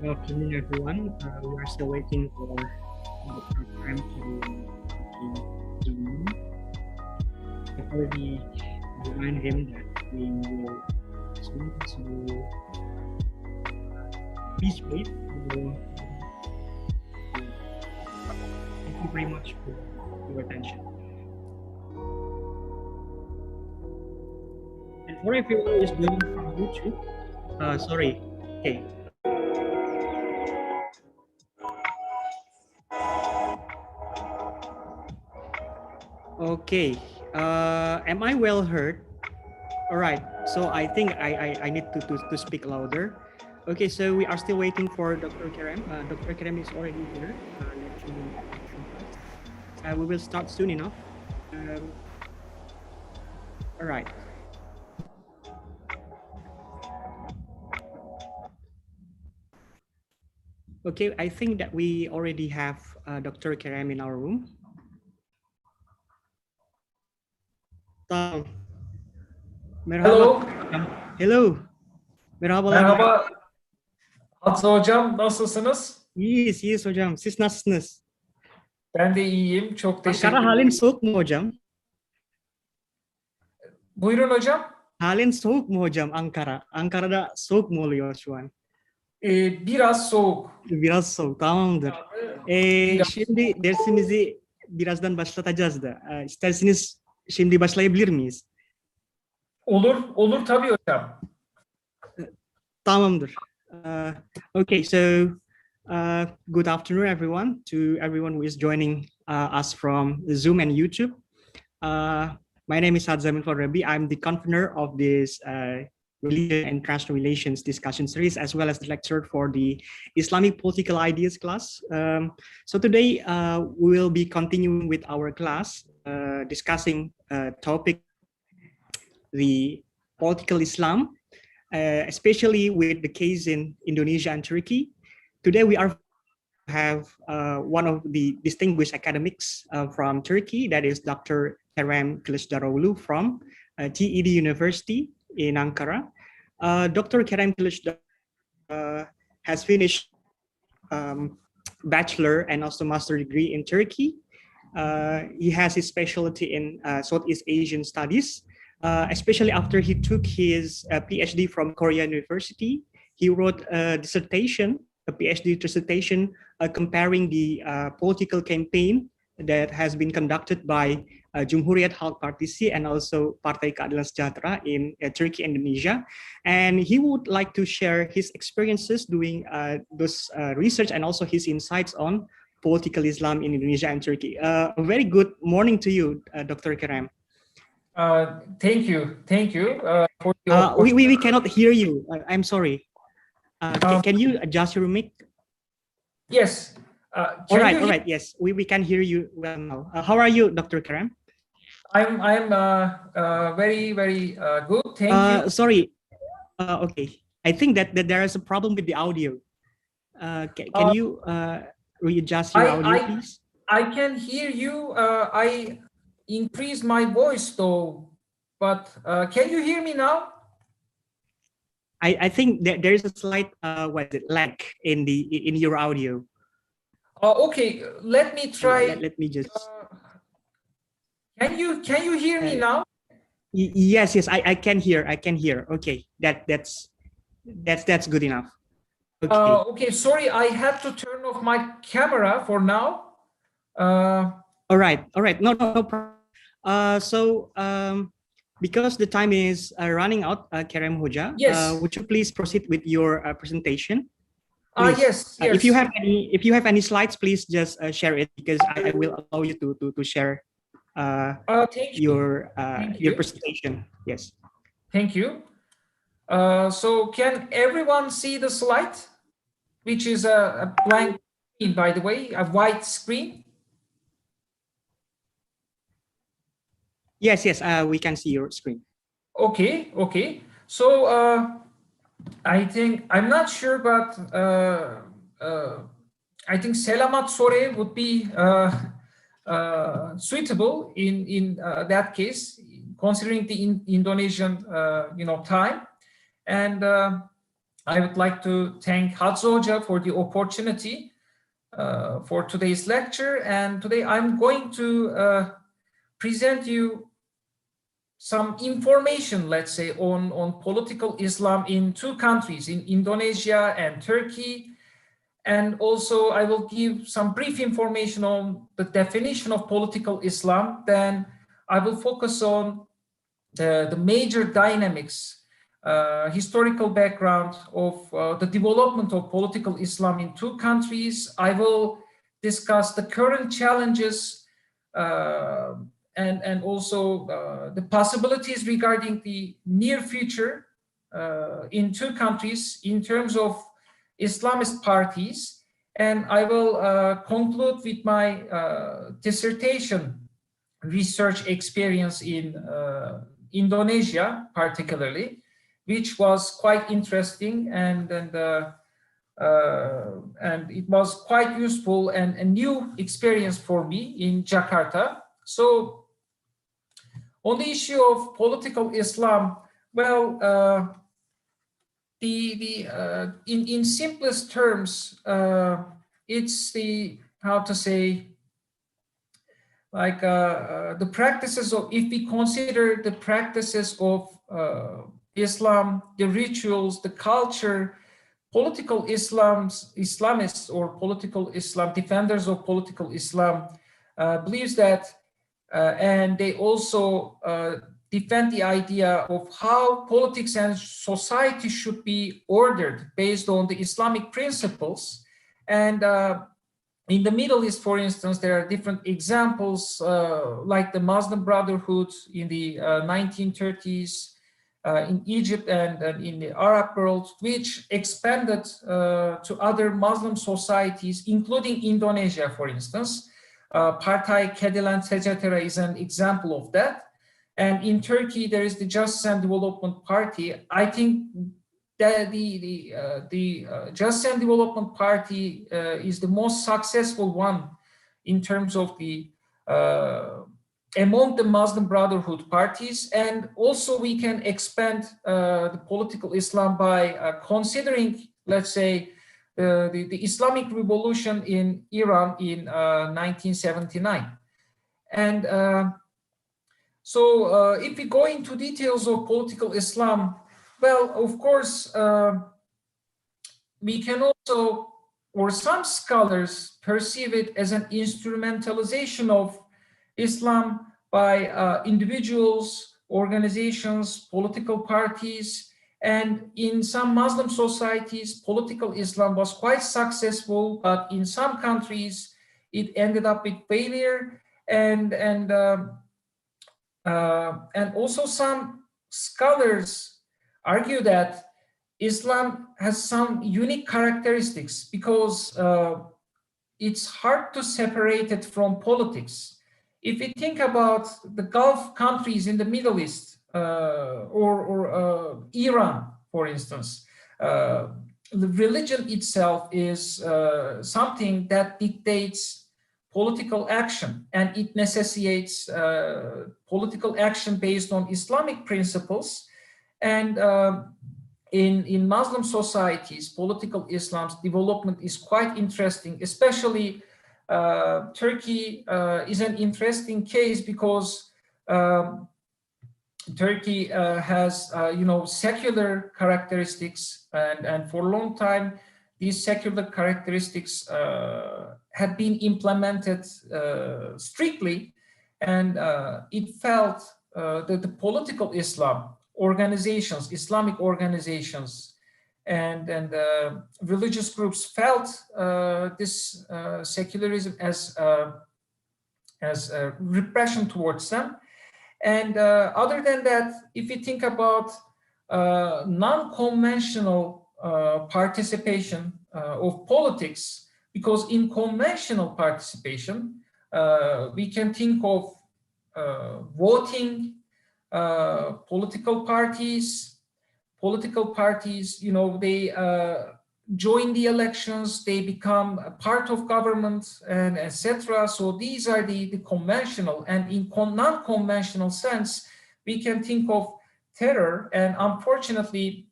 Good afternoon, everyone. We are still waiting for Dr. Kerem to Zoom. I've already reminded him that we will Zoom, so please wait. Thank you very much for your attention. And for everyone who is joining from YouTube, sorry, okay. Okay, am I well heard? All right, so I think I need to speak louder. Okay, so we are still waiting for Dr. Kerem. Dr. Kerem is already here. We will start soon enough. All right. Okay, I think that we already have Dr. Kerem in our room. Merhaba. Hello. Merhabalar. Merhaba. Atsa hocam, nasılsınız? İyiyiz hocam. Siz nasılsınız? Ben de iyiyim. Çok teşekkür ederim. Ankara halin soğuk mu hocam? Buyurun hocam. Halin soğuk mu hocam Ankara? Ankara'da soğuk mu oluyor şu an? Biraz soğuk. Biraz soğuk, tamamdır. Şimdi dersimizi birazdan başlatacağız da. İsterseniz şimdi başlayabilir miyiz? Olur tabii hocam. Tamamdır. Okay, so good afternoon, everyone, to everyone who is joining us from Zoom and YouTube. My name is Hadzamin Rabi. I'm the convener of this Religion and International Relations discussion series, as well as the lecturer for the Islamic Political Ideas class. So today we will be continuing with our class, discussing topic, the political Islam, especially with the case in Indonesia and Turkey. Today we have one of the distinguished academics from Turkey, that is Dr. Kerem Kılıçdaroğlu from TED University in Ankara. Dr. Kerem Kılıçdaroğlu has finished bachelor and also master degree in Turkey. He has his specialty in Southeast Asian studies. Especially after he took his PhD from Korea University. He wrote a dissertation, a PhD dissertation, comparing the political campaign that has been conducted by Cumhuriyet Halk Partisi and also Partai Keadilan Sejahtera in Turkey and Indonesia. And he would like to share his experiences doing those research and also his insights on political Islam in Indonesia and Turkey. A very good morning to you, Dr. Kerem. Thank you. For your we cannot hear you. I'm sorry. Can you adjust your mic? Yes. All right. Yes, we can hear you well now. How are you, Dr. Kerem? I'm very good. Thank you. Sorry. Okay. I think that there is a problem with the audio. Can you readjust your audio, please? I can hear you. I increase my voice though, but can you hear me now? I think that there is a slight lag in your audio. Okay, let me try. Let me just. Can you hear me now? Yes, I can hear. Okay, that's good enough. Okay. Okay, sorry, I had to turn off my camera for now. All right. No problem. Because the time is running out, Kerem Hoja, yes. Would you please proceed with your presentation? Yes. If you have any slides, please just share it, because I will allow you to share your presentation. Yes. Thank you. So can everyone see the slide, which is a blank screen, by the way, a white screen? Yes, we can see your screen. Okay. So I think, I'm not sure, but I think Selamat Sore would be suitable in that case, considering the Indonesian time. And I would like to thank Hatzoja for the opportunity for today's lecture. And today I'm going to present you some information, let's say, on political Islam in two countries, in Indonesia and Turkey. And also I will give some brief information on the definition of political Islam. Then I will focus on the major dynamics, historical background of the development of political Islam in two countries. I will discuss the current challenges and also the possibilities regarding the near future in two countries in terms of Islamist parties. And I will conclude with my dissertation research experience in Indonesia, particularly, which was quite interesting and it was quite useful and a new experience for me in Jakarta. So, on the issue of political Islam, well, in simplest terms, it's the, how to say, like the practices of, if we consider the practices of Islam, the rituals, the culture, political Islamists or political Islam, defenders of political Islam, believes that, and they also defend the idea of how politics and society should be ordered based on the Islamic principles. And in the Middle East, for instance, there are different examples like the Muslim Brotherhood in the 1930s, in Egypt and in the Arab world, which expanded to other Muslim societies, including Indonesia, for instance. Partai Keadilan Sejahtera is an example of that. And in Turkey, there is the Justice and Development Party. I think that the Justice and Development Party is the most successful one in terms of the among the Muslim Brotherhood parties. And also we can expand the political Islam by considering, let's say, the Islamic Revolution in Iran in 1979. And so if we go into details of political Islam, well, of course, we can also, or some scholars perceive it as an instrumentalization of Islam by individuals, organizations, political parties. And in some Muslim societies, political Islam was quite successful, but in some countries, it ended up with failure. And also some scholars argue that Islam has some unique characteristics because it's hard to separate it from politics. If we think about the Gulf countries in the Middle East or Iran, for instance, the religion itself is something that dictates political action, and it necessitates political action based on Islamic principles. And in Muslim societies, political Islam's development is quite interesting, especially Turkey is an interesting case because Turkey has, secular characteristics, and for a long time, these secular characteristics had been implemented strictly, and it felt that the political Islam organizations, Islamic organizations, and religious groups felt this secularism as repression towards them. And other than that, if you think about non-conventional participation of politics, because in conventional participation, we can think of voting, political parties, they join the elections, they become a part of government, and etc. So these are the conventional, and in non-conventional sense, we can think of terror. And unfortunately,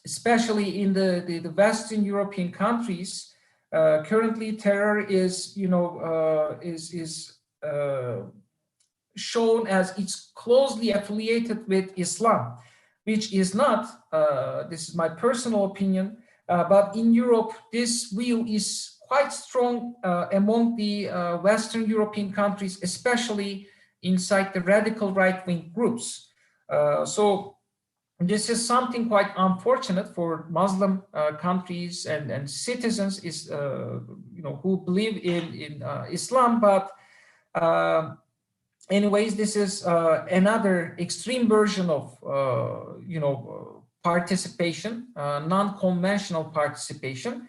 especially in the Western European countries, currently terror is, shown as it's closely affiliated with Islam, which is not. This is my personal opinion, but in Europe, this view is quite strong among the Western European countries, especially inside the radical right-wing groups. So this is something quite unfortunate for Muslim countries and citizens is who believe in Islam, but anyways, this is another extreme version of participation, non-conventional participation.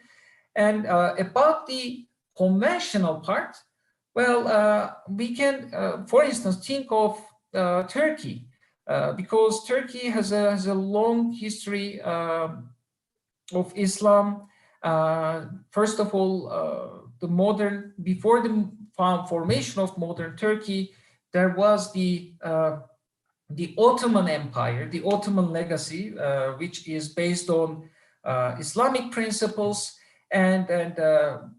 And about the conventional part, well, we can, for instance, think of Turkey. Because Turkey has a long history of Islam. First of all, before the formation of modern Turkey, there was the Ottoman Empire, the Ottoman legacy, which is based on Islamic principles, and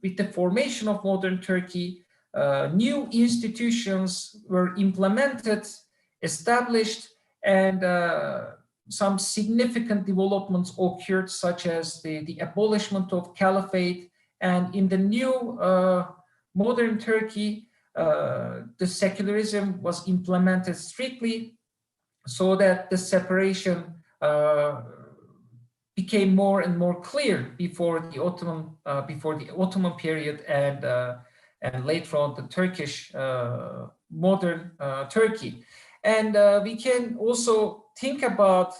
with the formation of modern Turkey, new institutions were implemented, established, and some significant developments occurred, such as the abolishment of caliphate. And in the new modern Turkey, the secularism was implemented strictly, so that the separation became more and more clear before the Ottoman period, and later on the Turkish modern Turkey. And we can also think about,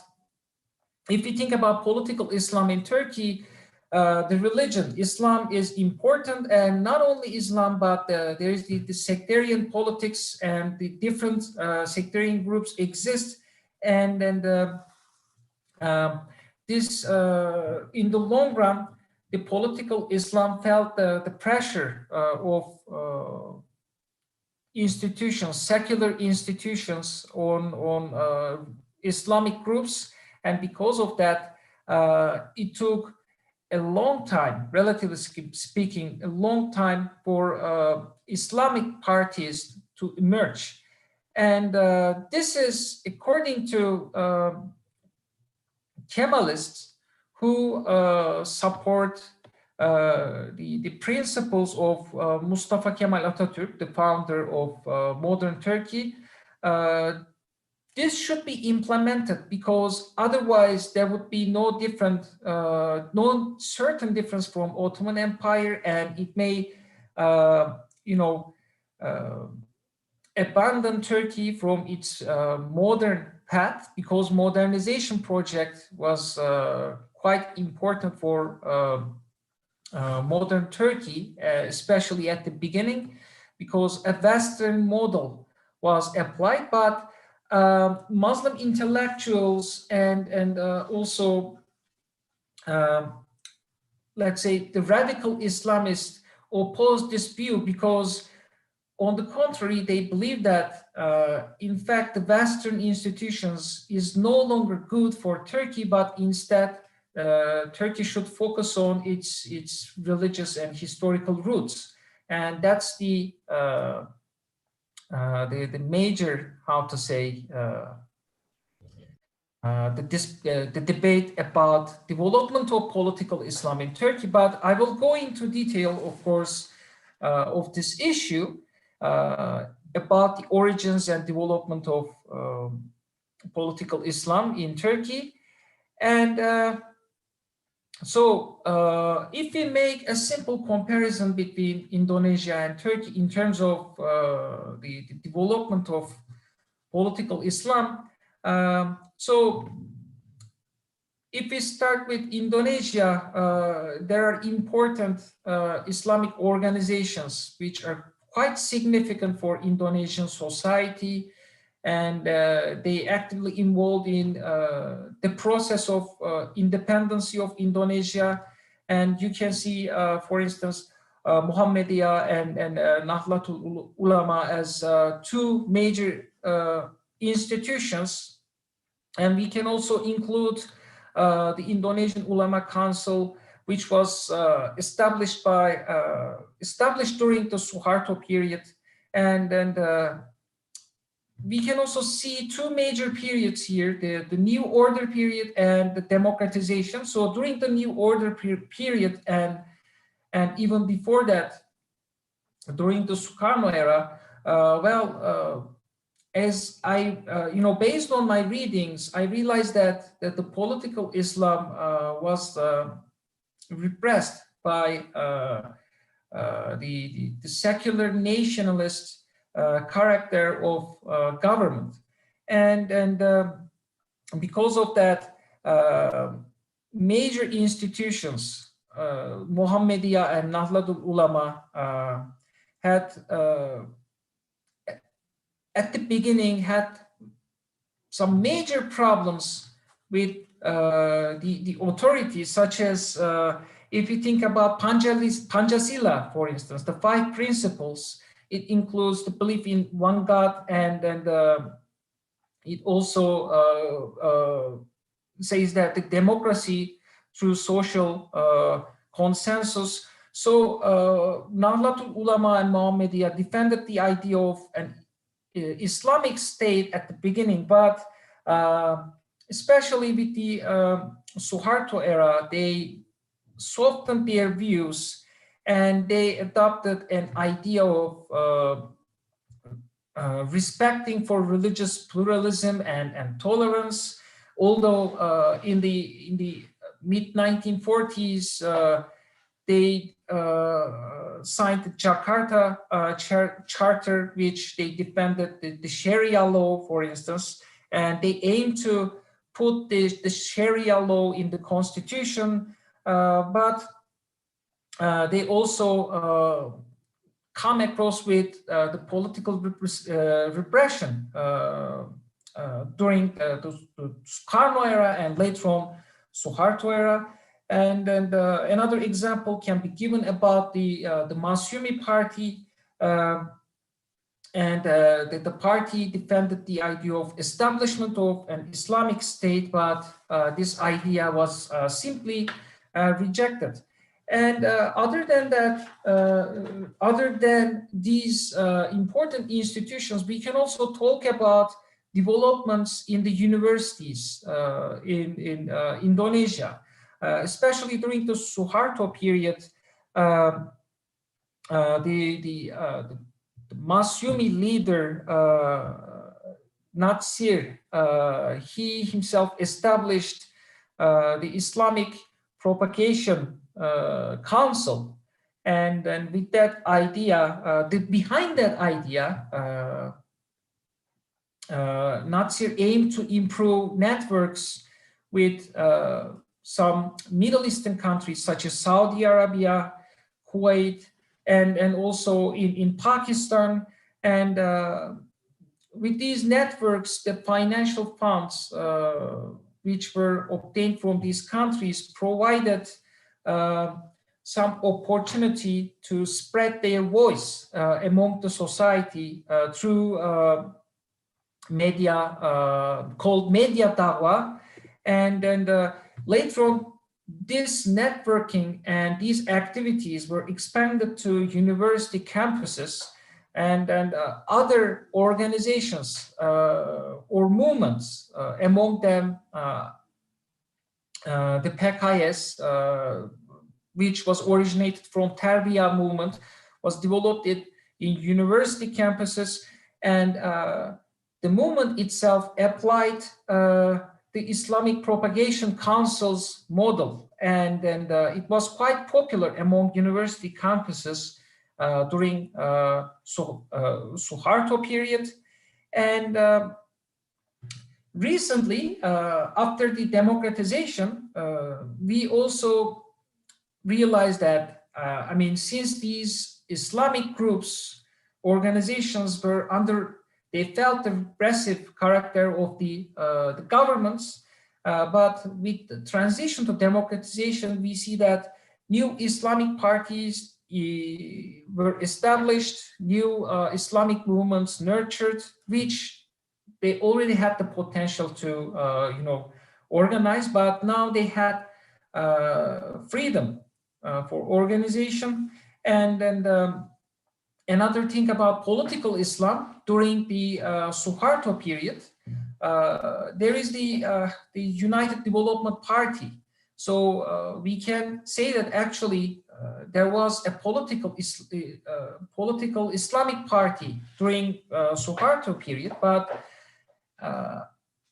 if we think about political Islam in Turkey, the religion, Islam is important, and not only Islam, but there is the sectarian politics, and the different sectarian groups exist. And this, in the long run, the political Islam felt the pressure of institutions, secular institutions on Islamic groups. And because of that, it took a long time, relatively speaking, a long time for Islamic parties to emerge. And this is according to Kemalists who support the principles of Mustafa Kemal Atatürk, the founder of modern Turkey. This should be implemented, because otherwise there would be no certain difference from Ottoman Empire, and it may, abandon Turkey from its modern path, because modernization project was quite important for modern Turkey, especially at the beginning, because a Western model was applied, but Muslim intellectuals and also, let's say, the radical Islamists opposed this view, because on the contrary, they believe that in fact the Western institutions is no longer good for Turkey, but instead Turkey should focus on its religious and historical roots. And that's the major, how to say, the debate about development of political Islam in Turkey. But I will go into detail, of course, of this issue about the origins and development of political Islam in Turkey. And so if we make a simple comparison between Indonesia and Turkey in terms of the development of political Islam, so if we start with Indonesia, there are important Islamic organizations which are quite significant for Indonesian society, and they actively involved in the process of independence of Indonesia. And you can see, for instance, Muhammadiyah and Nahdlatul Ulama as two major institutions. And we can also include the Indonesian Ulama Council, which was established during the Suharto period, and we can also see two major periods here: the New Order period and the democratization. So during the New Order period and even before that, during the Sukarno era, as I, based on my readings, I realized that the political Islam was repressed by the secular nationalist character of government, and because of that, major institutions, Muhammadiyah and Nahdlatul Ulama, had at the beginning had some major problems with the authorities, such as if you think about Pancasila, for instance, the 5 principles. It includes the belief in one God, and it also says that the democracy through social consensus. So Nahdlatul Ulama and Muhammadiyah defended the idea of an Islamic state at the beginning, but especially with the Suharto era, they softened their views and they adopted an idea of respecting for religious pluralism and tolerance. Although in the mid 1940s, they signed the Jakarta Charter, which they defended the Sharia law, for instance, and they aimed to put the Sharia law in the constitution, but they also come across with the political repression during the Sukarno era and later on Suharto era. And another example can be given about the Masyumi party, and the party defended the idea of establishment of an Islamic state, but this idea was simply rejected. And other than that, other than these important institutions, we can also talk about developments in the universities in Indonesia. Especially during the Suharto period, the Masyumi leader, Natsir, he himself established the Islamic Propagation Council, and with that idea, behind that idea, Natsir aimed to improve networks with some Middle Eastern countries such as Saudi Arabia, Kuwait, and also in Pakistan. And with these networks, the financial funds which were obtained from these countries provided some opportunity to spread their voice among the society through media called media dawah. And later on, this networking and these activities were expanded to university campuses and other organizations or movements, among them the PKS, which was originated from Terbiya movement, was developed in university campuses, and the movement itself applied the Islamic Propagation Council's model, and it was quite popular among university campuses during Suharto period. And recently, after the democratization, we also realized that, since these Islamic groups, organizations were they felt the repressive character of the governments, but with the transition to democratization, we see that new Islamic parties were established, new Islamic movements nurtured, which they already had the potential to, organize, but now they had freedom for organization. And another thing about political Islam during the Suharto period, there is the United Development Party. So we can say that actually there was a political Islamic party during Suharto period, but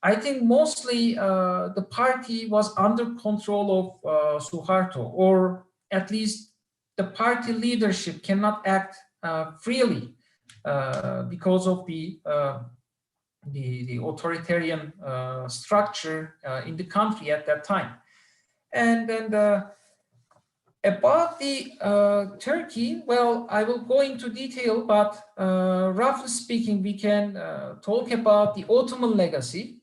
I think mostly the party was under control of Suharto, or at least the party leadership cannot act freely because of the authoritarian structure in the country at that time. And about the Turkey, well, I will go into detail, but roughly speaking, we can talk about the Ottoman legacy.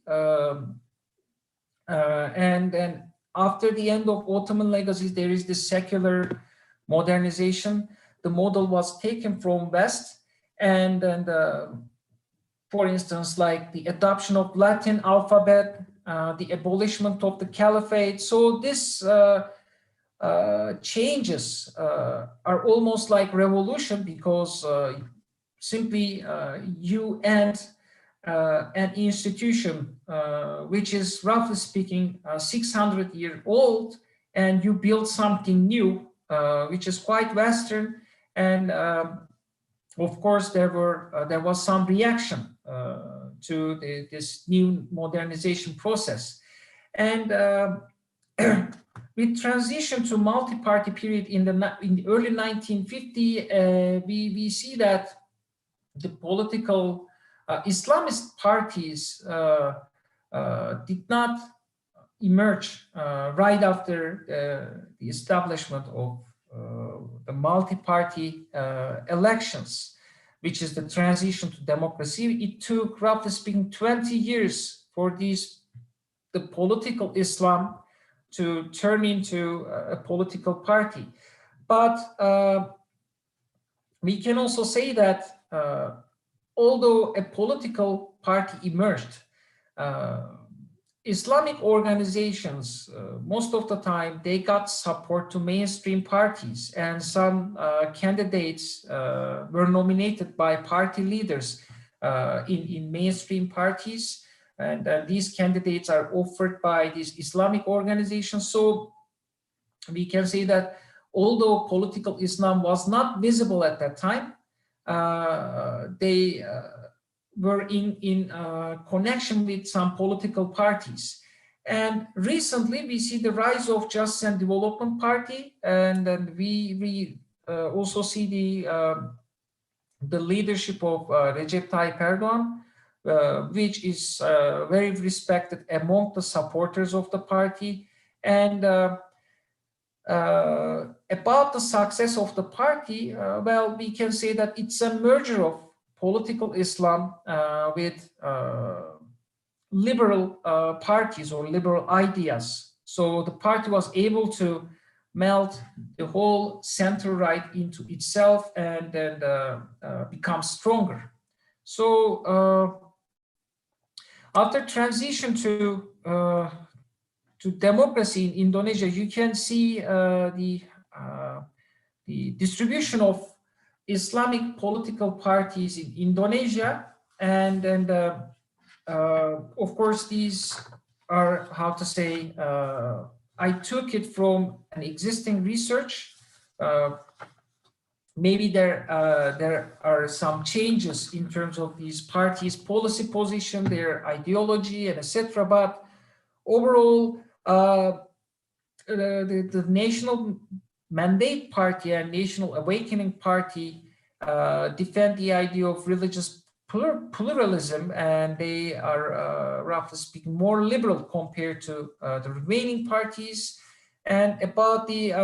And then after the end of Ottoman legacy, there is the secular modernization. The model was taken from West, and for instance, like the adoption of Latin alphabet, the abolishment of the caliphate. So this changes are almost like revolution, because simply you end an institution which is roughly speaking 600 years old, and you build something new which is quite Western. And of course there was some reaction to this new modernization process. And with transition to multi-party period in the early 1950s, we see that the political Islamist parties did not emerge right after the establishment of the multi-party elections, which is the transition to democracy. It took, roughly speaking, 20 years for the political Islam to turn into a political party. But we can also say that although a political party emerged, Islamic organizations, most of the time, they got support to mainstream parties, and some candidates were nominated by party leaders in mainstream parties. And these candidates are offered by these Islamic organizations. So we can say that although political Islam was not visible at that time, they were in connection with some political parties. And recently we see the rise of Justice and Development Party, and then we also see the leadership of Recep Tayyip Erdogan, which is very respected among the supporters of the party. And about the success of the party, well, we can say that it's a merger of political Islam with liberal parties or liberal ideas. So the party was able to melt the whole center-right into itself and then become stronger. So after transition to democracy in Indonesia, you can see the distribution of Islamic political parties in Indonesia, and of course these are, how to say, I took it from an existing research. Maybe there are some changes in terms of these parties' policy position, their ideology, and etc. But overall, the National Mandate Party and National Awakening Party defend the idea of religious pluralism, and they are, roughly speaking, more liberal compared to the remaining parties. And about the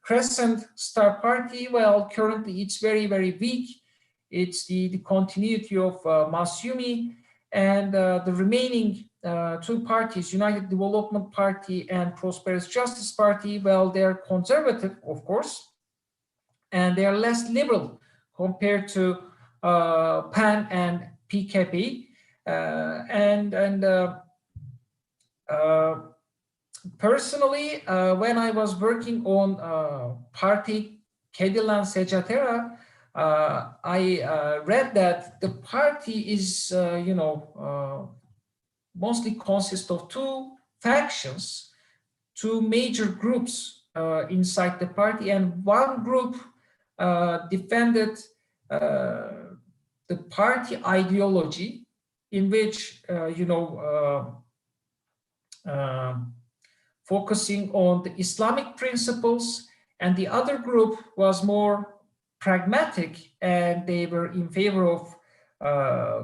Crescent Star Party, well, currently it's very, very weak. It's the continuity of Masyumi, and the remaining two parties, United Development Party and Prosperous Justice Party, well, they're conservative, of course, and they are less liberal compared to PAN and PKP. And Personally, when I was working on party Kedilan Secatera, I read that the party is, mostly consists of two factions, two major groups inside the party, and one group defended the party ideology, in which focusing on the Islamic principles, and the other group was more pragmatic, and they were in favor of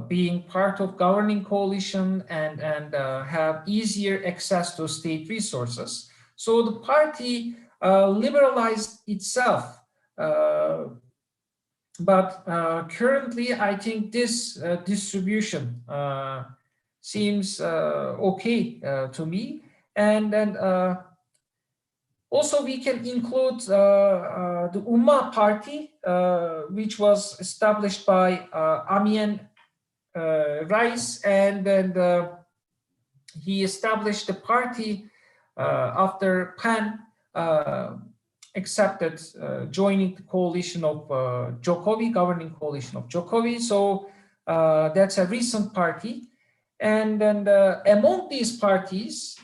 being part of governing coalition and have easier access to state resources. So the party liberalized itself. But currently, I think this distribution seems okay to me. And then also we can include the Ummah Party, which was established by Amien Rais, and then he established the party after PAN accepted joining the coalition of Jokowi, governing coalition of Jokowi. So that's a recent party. And then among these parties,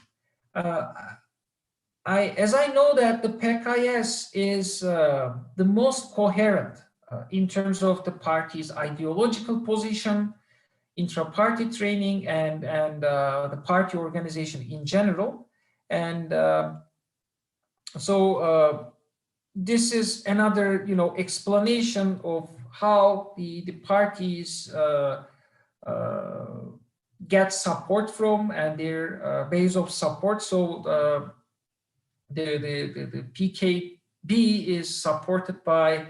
as I know that the PKS is the most coherent in terms of the party's ideological position, intra-party training, and the party organization in general. And so this is another, explanation of how the parties get support from, and their base of support. So the PKB is supported by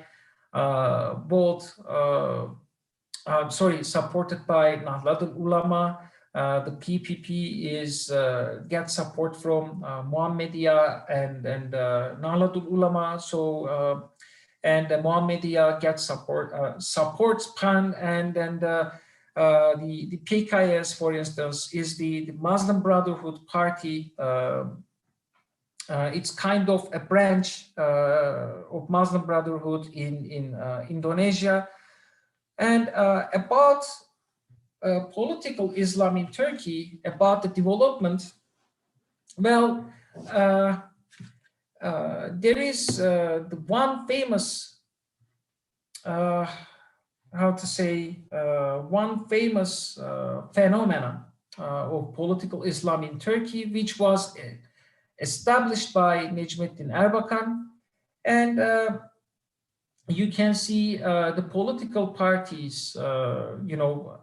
supported by Nahdlatul Ulama. The PPP is gets support from Muhammadiyah and Nahdlatul Ulama. So and Muhammadiyah gets supports PAN, and the PKS, for instance, is the Muslim Brotherhood Party. It's kind of a branch of Muslim Brotherhood in Indonesia. And about political Islam in Turkey, about the development, well, there is the one famous, one famous phenomenon of political Islam in Turkey, which was established by Necmettin Erbakan. And you can see the political parties,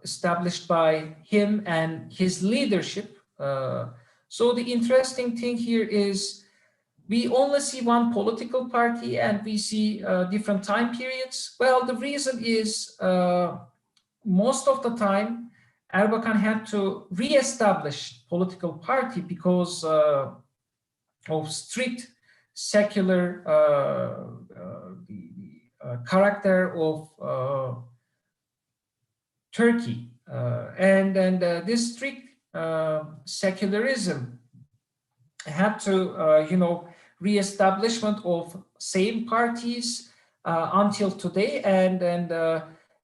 established by him and his leadership. So the interesting thing here is we only see one political party, and we see different time periods. Well, the reason is most of the time Erbakan had to re-establish political party because of strict secular character of Turkey, and this strict secularism had to re-establishment of same parties until today, and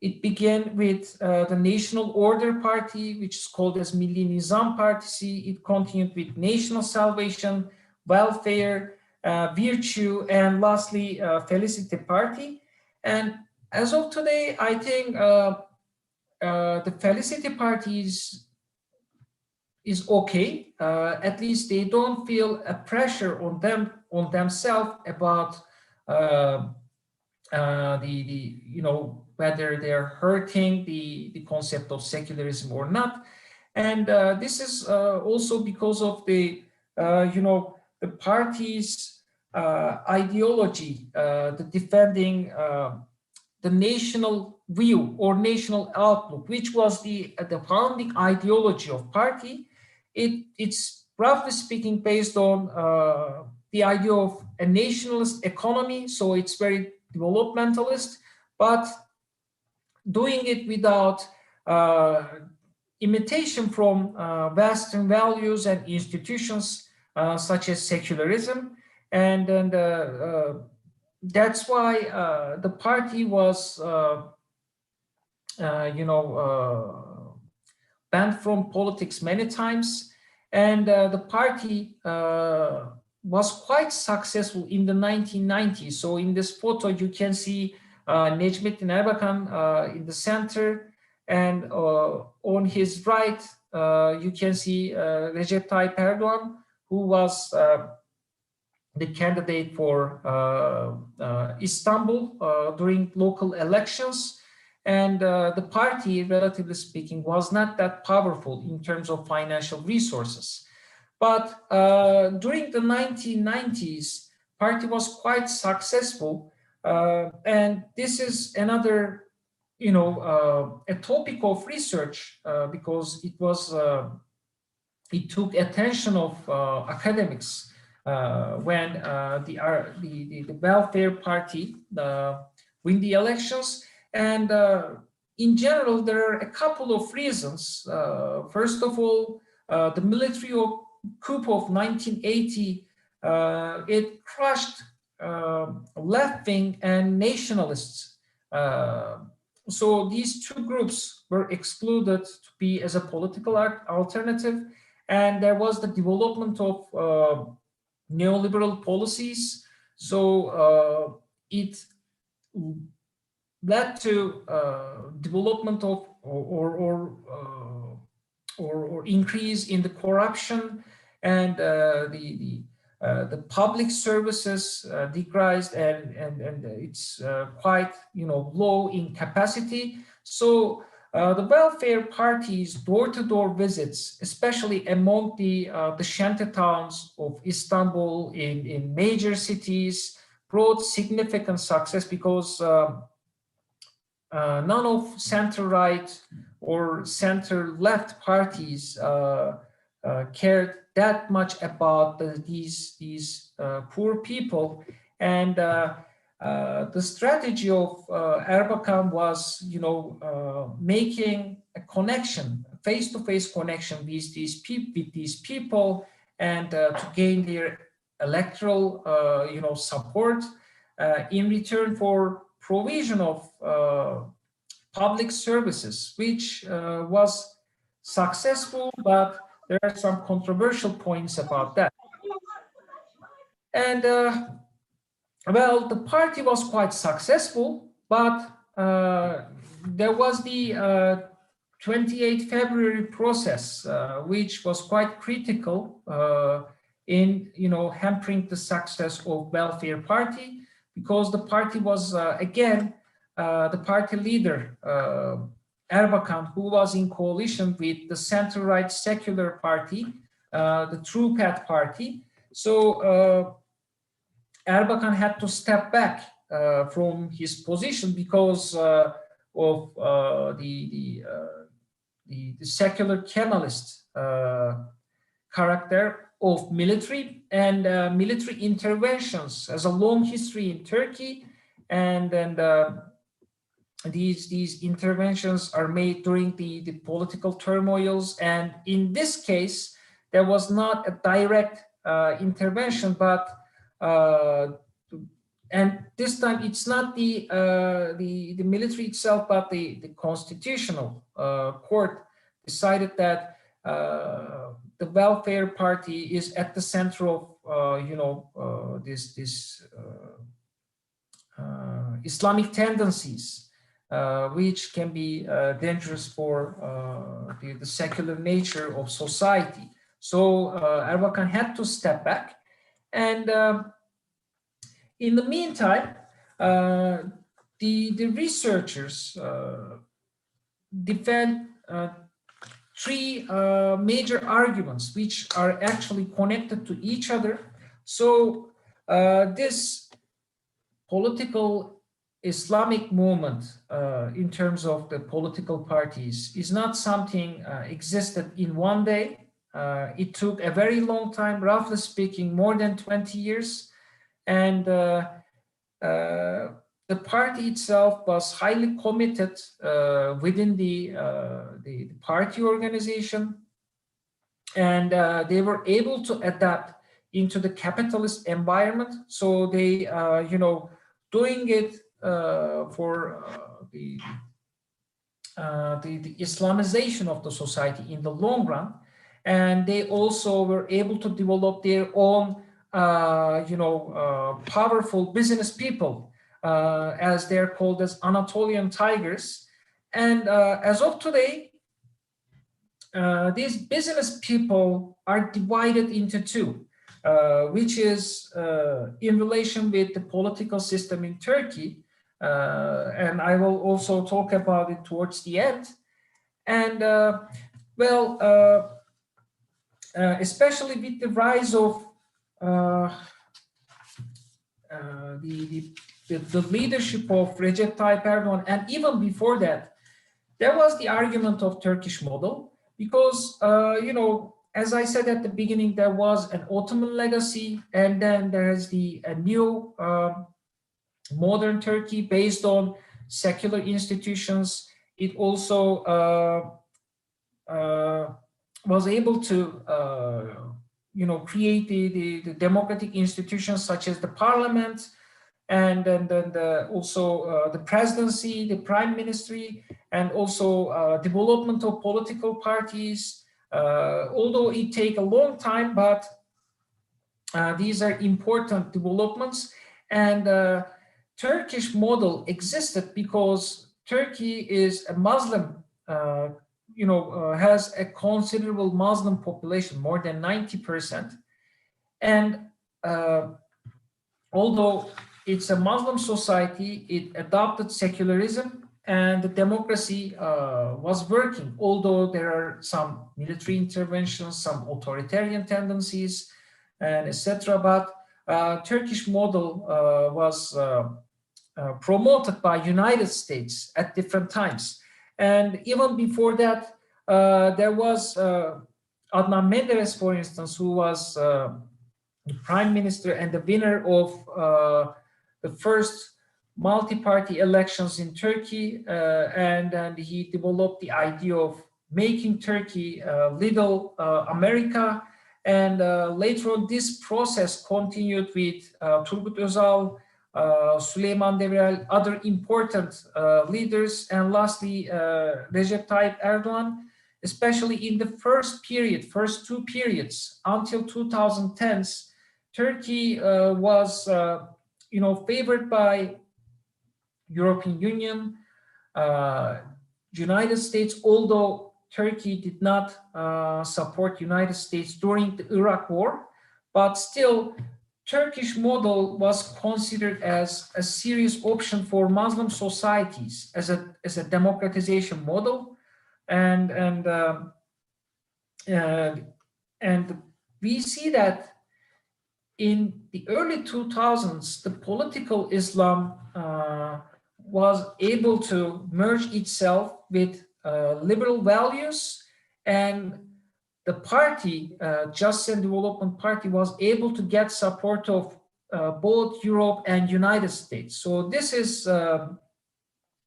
it began with the National Order Party, which is called as Milli Nizam Partisi. It continued with National Salvation, Welfare, Virtue, and lastly Felicity Party. And as of today, I think the Felicity Party is okay. At least they don't feel a pressure on themselves about whether they're hurting the concept of secularism or not. And this is also because of the the party's ideology, the defending the national view or national outlook, which was the founding ideology of party. It's roughly speaking based on the idea of a nationalist economy, so it's very developmentalist, but doing it without imitation from Western values and institutions such as secularism, and that's why the party was banned from politics many times, and the party was quite successful in the 1990s. So in this photo you can see Necmettin Erbakan in the center, and on his right you can see Recep Tayyip Erdoğan, who was the candidate for Istanbul during local elections. And the party, relatively speaking, was not that powerful in terms of financial resources. But during the 1990s, party was quite successful. And this is another, a topic of research because it took attention of academics when the welfare party win the elections. And in general, there are a couple of reasons. First of all, the military coup of 1980, it crushed left-wing and nationalists. So these two groups were excluded to be as a political alternative. And there was the development of neoliberal policies. So it led to development of or increase in the corruption, and the public services decreased, and it's quite low in capacity. So the welfare party's door-to-door visits, especially among the shanty towns of Istanbul, in major cities, brought significant success because none of center-right or center-left parties cared that much about these poor people. And the strategy of Erbakan was, making a connection, face-to-face connection with these people, and to gain their electoral, support in return for provision of public services, which was successful, but there are some controversial points about that. And well, the party was quite successful, but there was the 28 February process, which was quite critical in hampering the success of welfare party, because the party was again the party leader Erbakan, who was in coalition with the center-right secular party, the True Path party. So Erbakan had to step back from his position because of the secular Kemalist character of military, and military interventions as a long history in Turkey, and these interventions are made during the political turmoils. And in this case, there was not a direct intervention, but and this time it's not the military itself, but the constitutional court decided that the welfare party is at the center of this Islamic tendencies, which can be dangerous for the secular nature of society. So Erbakan had to step back, and in the meantime, the researchers defend three major arguments which are actually connected to each other. So this political Islamic movement in terms of the political parties is not something existed in one day. It took a very long time, roughly speaking, more than 20 years. And the party itself was highly committed within the party organization, and they were able to adapt into the capitalist environment. So they, doing it for the Islamization of the society in the long run, and they also were able to develop their own, powerful business people, as they're called as Anatolian tigers. And as of today, these business people are divided into two, which is in relation with the political system in Turkey. And I will also talk about it towards the end. And especially with the rise of the leadership of Recep Tayyip Erdogan, and even before that, there was the argument of Turkish model, because as I said at the beginning, there was an Ottoman legacy, and then there's a new modern Turkey based on secular institutions. It also was able to create the democratic institutions such as the parliament, and then also the presidency, the prime ministry, and also development of political parties. Although it take a long time, but these are important developments. And Turkish model existed because Turkey is a Muslim, has a considerable Muslim population, more than 90%. And although it's a Muslim society, it adopted secularism, and the democracy was working, although there are some military interventions, some authoritarian tendencies, and etc. But Turkish model was promoted by United States at different times. And even before that, there was Adnan Menderes, for instance, who was the prime minister and the winner of the first multi-party elections in Turkey, and he developed the idea of making Turkey little America. And later on, this process continued with Turgut Özal, Süleyman Demirel, other important leaders, and lastly Recep Tayyip Erdogan, especially in the first two periods until 2010s. Turkey was favored by European Union, United States, although Turkey did not support United States during the Iraq War, but still Turkish model was considered as a serious option for Muslim societies as a democratization model, and we see that in the early 2000s, the political Islam was able to merge itself with liberal values, and the party, Justice and Development Party, was able to get support of both Europe and United States. So this is an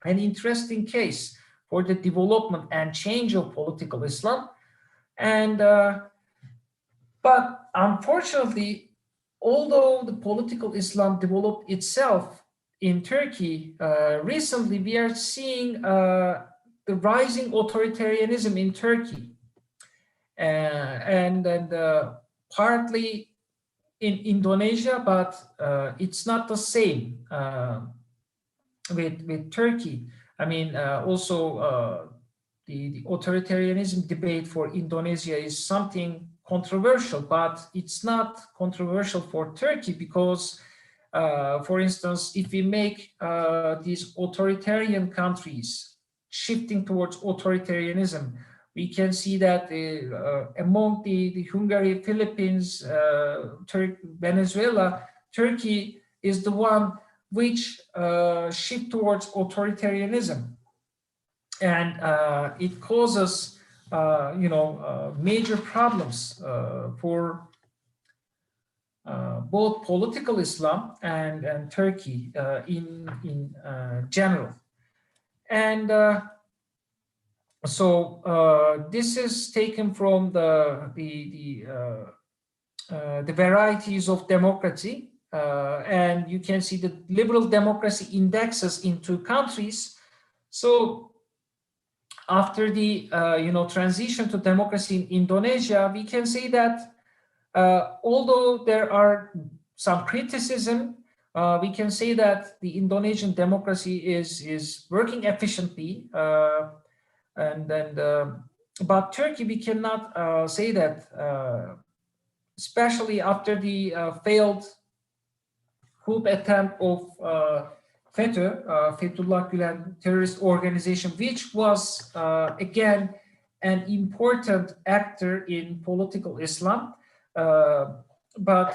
interesting case for the development and change of political Islam. And but unfortunately, although the political Islam developed itself in Turkey, recently we are seeing the rising authoritarianism in Turkey, and partly in Indonesia, but it's not the same with Turkey. I mean, also the authoritarianism debate for Indonesia is something controversial, but it's not controversial for Turkey because, for instance, if we make these authoritarian countries shifting towards authoritarianism, we can see that among the Hungary, Philippines, Venezuela, Turkey is the one which shift towards authoritarianism, and it causes major problems for both political Islam and Turkey in general. And so this is taken from the varieties of democracy, and you can see the liberal democracy indexes into countries. So after the transition to democracy in Indonesia, we can say that although there are some criticism, we can say that the Indonesian democracy is working efficiently, but Turkey, we cannot say that, especially after the failed coup attempt of Fethullah Gülen terrorist organization, which was again an important actor in political Islam, but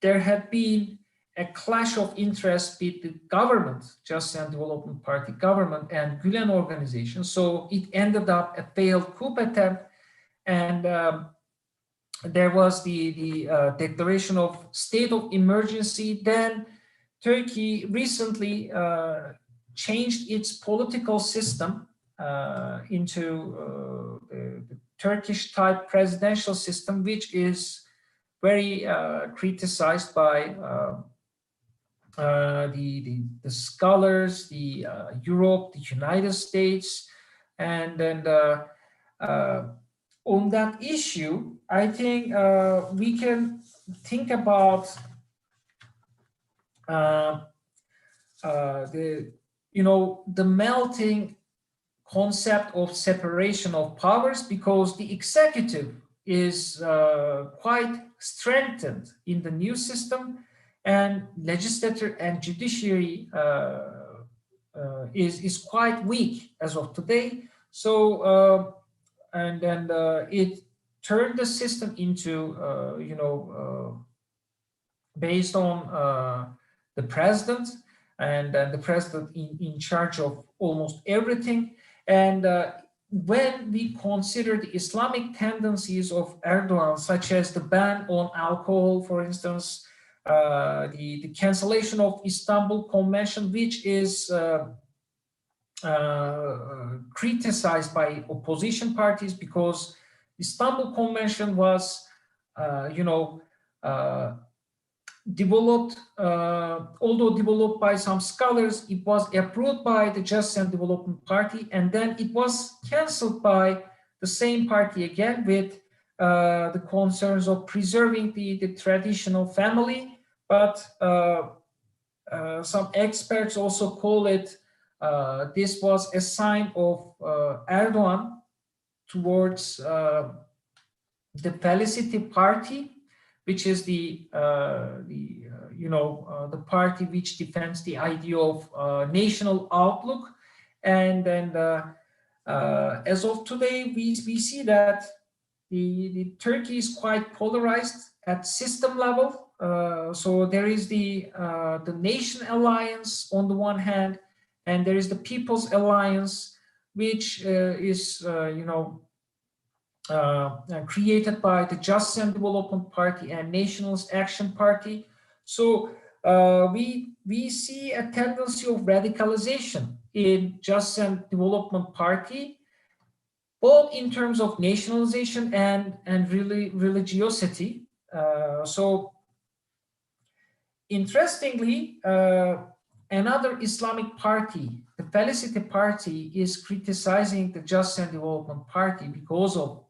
there had been a clash of interest with the government, Justice and Development Party government, and Gülen organization. So it ended up a failed coup attempt, and there was the declaration of state of emergency. Then Turkey recently changed its political system into the Turkish type presidential system, which is very criticized by the scholars, the Europe, the United States, and on that issue, I think we can think about the melting concept of separation of powers, because the executive is quite strengthened in the new system, and legislature and judiciary is quite weak as of today. So it turned the system into based on the president, and the president in charge of almost everything. And when we consider the Islamic tendencies of Erdogan, such as the ban on alcohol, for instance, the cancellation of Istanbul Convention, which is criticized by opposition parties, because Istanbul Convention was, developed, although developed by some scholars, it was approved by the Justice and Development Party, and then it was cancelled by the same party again, with the concerns of preserving the traditional family. But some experts also call it, this was a sign of Erdogan towards the Felicity Party, which is the party which defends the idea of national outlook. And then as of today, we see that the Turkey is quite polarized at system level. So there is the Nation Alliance on the one hand, and there is the People's Alliance, which is created by the Justice and Development Party and Nationalist Action Party. So we see a tendency of radicalization in Justice and Development Party, both in terms of nationalization and really religiosity. So interestingly, another Islamic party, the Felicity Party, is criticizing the Justice and Development Party because of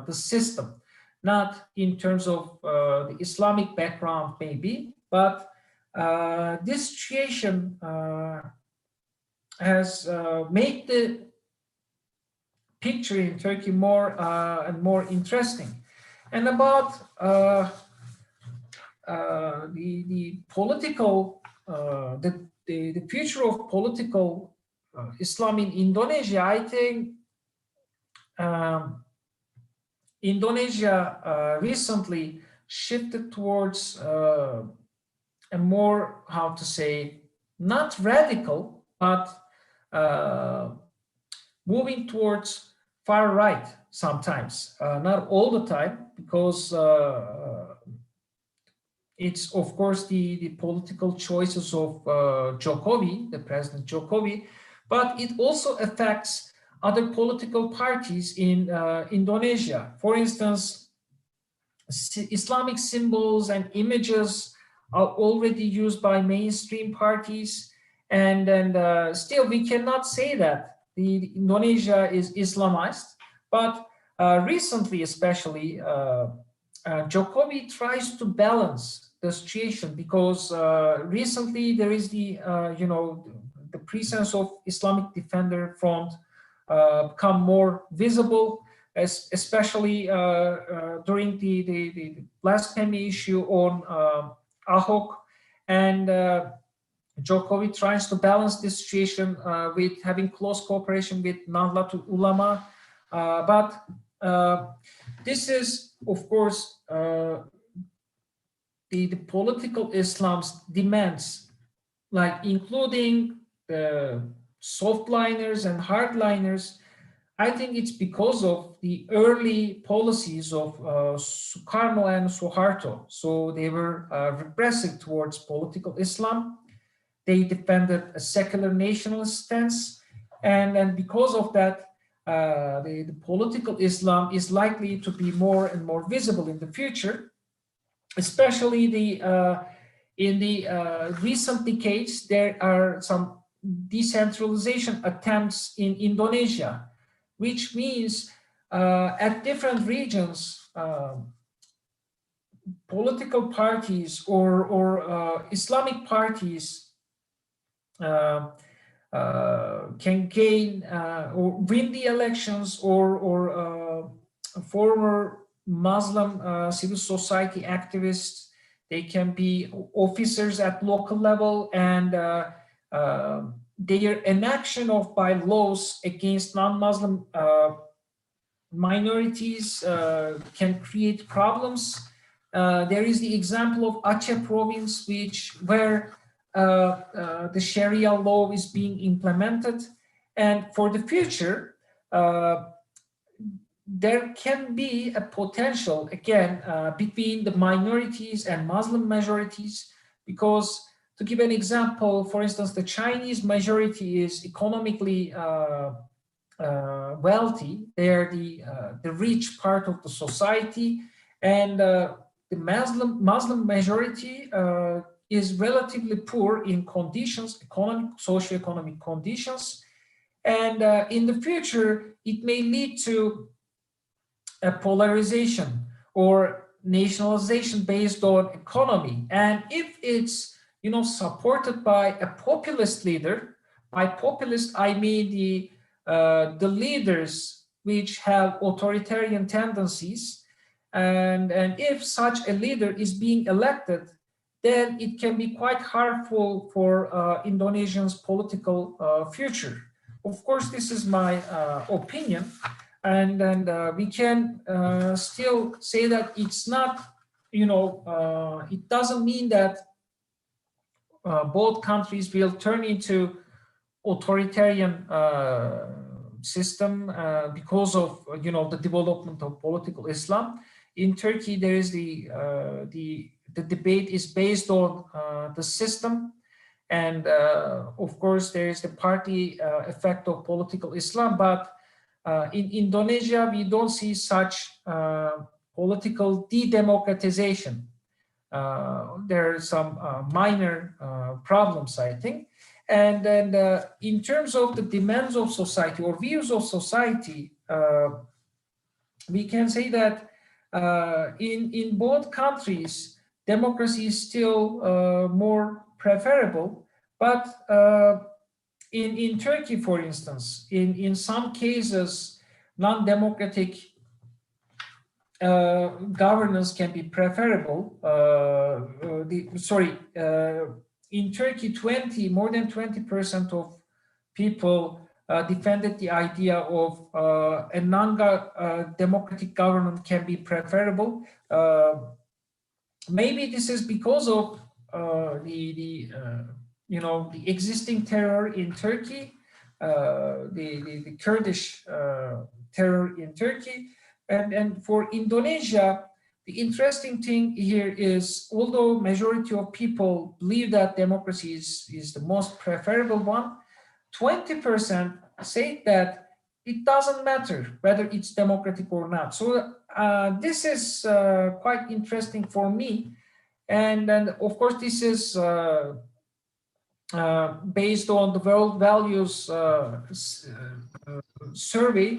the system, not in terms of the Islamic background maybe, but this situation has made the picture in Turkey more and more interesting. And about the political, the future of political Islam in Indonesia, I think Indonesia recently shifted towards a more, how to say, not radical, but moving towards far right sometimes, not all the time, because it's of course the political choices of Jokowi, the President Jokowi, but it also affects other political parties in Indonesia. For instance, Islamic symbols and images are already used by mainstream parties, and still we cannot say that Indonesia is Islamized, but recently especially Jokowi tries to balance the situation, because recently there is the the presence of Islamic Defender Front become more visible, especially during the blasphemy issue on Ahok, and Jokowi tries to balance this situation with having close cooperation with Nahdlatul Ulama, but this is, of course, the political Islam's demands, like including the softliners and hardliners. I think it's because of the early policies of Sukarno and Suharto. So they were repressive towards political Islam. They defended a secular nationalist stance. And because of that, the political Islam is likely to be more and more visible in the future, especially in the recent decades. There are some decentralization attempts in Indonesia, which means at different regions, political parties or Islamic parties can gain or win the elections, or former Muslim civil society activists, they can be officers at local level, and their enaction of bylaws against non-Muslim minorities can create problems. There is the example of Aceh province, where the Sharia law is being implemented, and for the future, there can be a potential again between the minorities and Muslim majorities, because, to give an example, for instance, the Chinese majority is economically wealthy. They are the rich part of the society, and the Muslim majority is relatively poor in conditions, socioeconomic conditions, and in the future it may lead to a polarization or nationalization based on economy. And if it's supported by a populist leader, by populist I mean the leaders which have authoritarian tendencies, and if such a leader is being elected, then it can be quite harmful for Indonesia's political future. Of course, this is my opinion, and we can still say that it's not, it doesn't mean that both countries will turn into authoritarian system because of the development of political Islam. In Turkey, there is the debate is based on the system, and of course there is the party effect of political Islam. But in Indonesia, we don't see such political de-democratization. There are some minor problems, I think. And then in terms of the demands of society or views of society, we can say that in both countries, democracy is still more preferable. But in Turkey, for instance, in some cases, non-democratic governance can be preferable. In Turkey, more than 20% of people defended the idea of a non-democratic government can be preferable. Maybe this is because of the existing terror in Turkey, the Kurdish terror in Turkey, and for Indonesia, the interesting thing here is, although majority of people believe that democracy is the most preferable one, 20% say that it doesn't matter whether it's democratic or not. So this is quite interesting for me. And of course, this is based on the World Values survey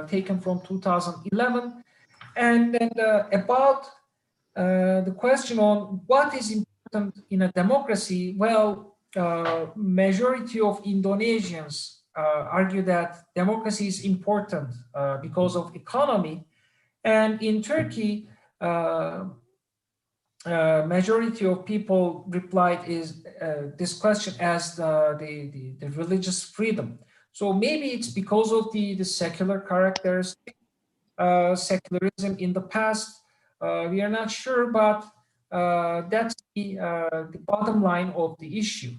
taken from 2011. And then about the question on what is important in a democracy, well, majority of Indonesians argue that democracy is important because of economy. And in Turkey, majority of people replied is this question as the religious freedom. So maybe it's because of the secular characteristic, secularism in the past. We are not sure, but that's the bottom line of the issue.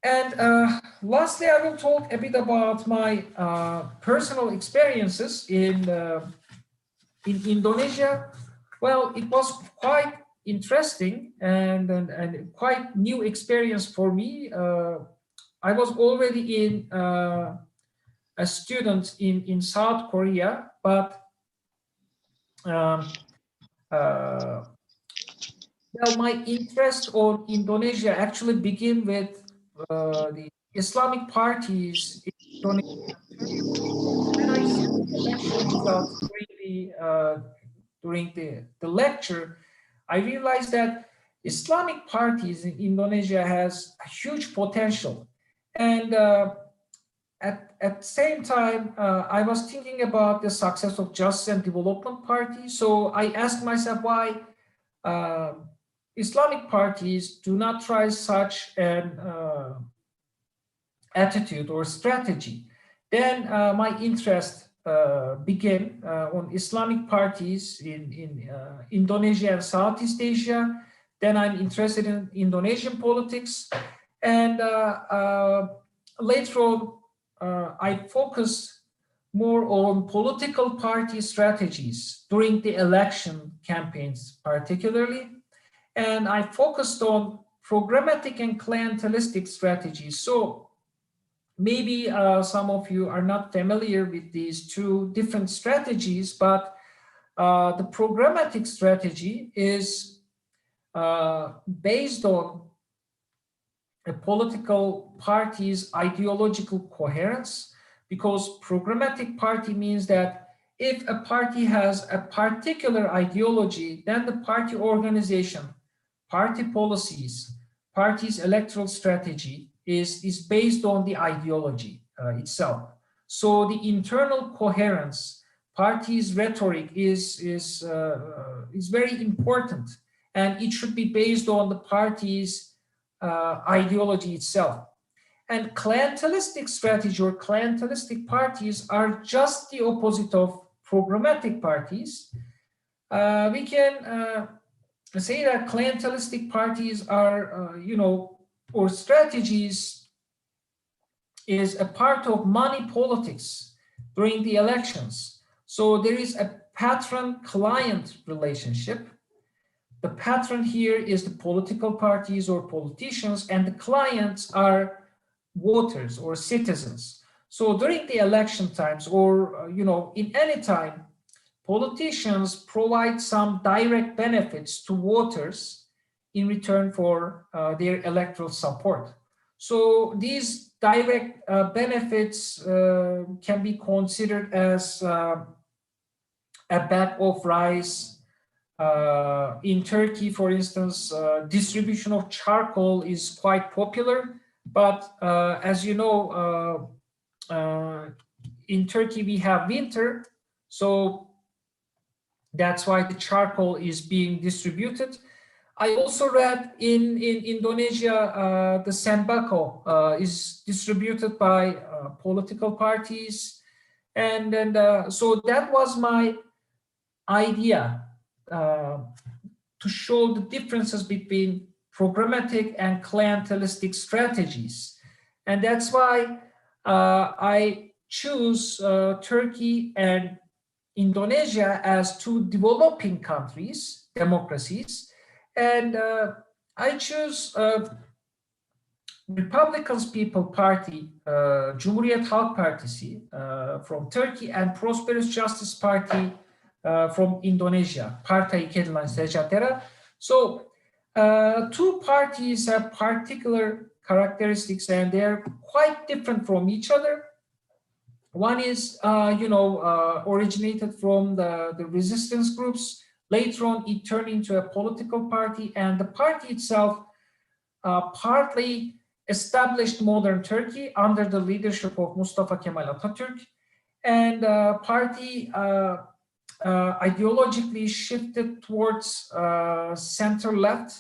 And lastly, I will talk a bit about my personal experiences in Indonesia. Well, it was quite interesting and quite new experience for me. I was already a student in South Korea, but well, my interest on Indonesia actually began with the Islamic parties in Indonesia. When I see the election results during the lecture, I realized that Islamic parties in Indonesia has a huge potential. And at the same time, I was thinking about the success of Justice and Development Party. So I asked myself why Islamic parties do not try such an attitude or strategy. Then my interest began on Islamic parties in Indonesia and Southeast Asia. Then I'm interested in Indonesian politics. And later on, I focused more on political party strategies during the election campaigns, particularly. And I focused on programmatic and clientelistic strategies. So maybe some of you are not familiar with these two different strategies, but the programmatic strategy is based on a political party's ideological coherence, because programmatic party means that if a party has a particular ideology, then the party organization, party policies, party's electoral strategy is based on the ideology itself. So the internal coherence, party's rhetoric is very important, and it should be based on the party's ideology itself. And clientelistic strategy or clientelistic parties are just the opposite of programmatic parties. We can say that clientelistic parties are, or strategies is a part of money politics during the elections. So there is a patron-client relationship. The patron here is the political parties or politicians, and the clients are voters or citizens. So during the election times, or in any time, politicians provide some direct benefits to voters in return for their electoral support. So these direct benefits can be considered as a bag of rice. In Turkey, for instance, distribution of charcoal is quite popular. But as you know, in Turkey we have winter, so that's why the charcoal is being distributed. I also read in Indonesia, the sembako is distributed by political parties. And so that was my idea to show the differences between programmatic and clientelistic strategies. And that's why I choose Turkey and Indonesia as two developing countries, democracies, and I choose Republicans People Party, Cumhuriyet Halk Partisi from Turkey, and Prosperous Justice Party from Indonesia, Partai Keadilan Sejahtera. So two parties have particular characteristics and they're quite different from each other. One is, originated from the resistance groups. Later on, it turned into a political party, and the party itself partly established modern Turkey under the leadership of Mustafa Kemal Atatürk, and party ideologically shifted towards center-left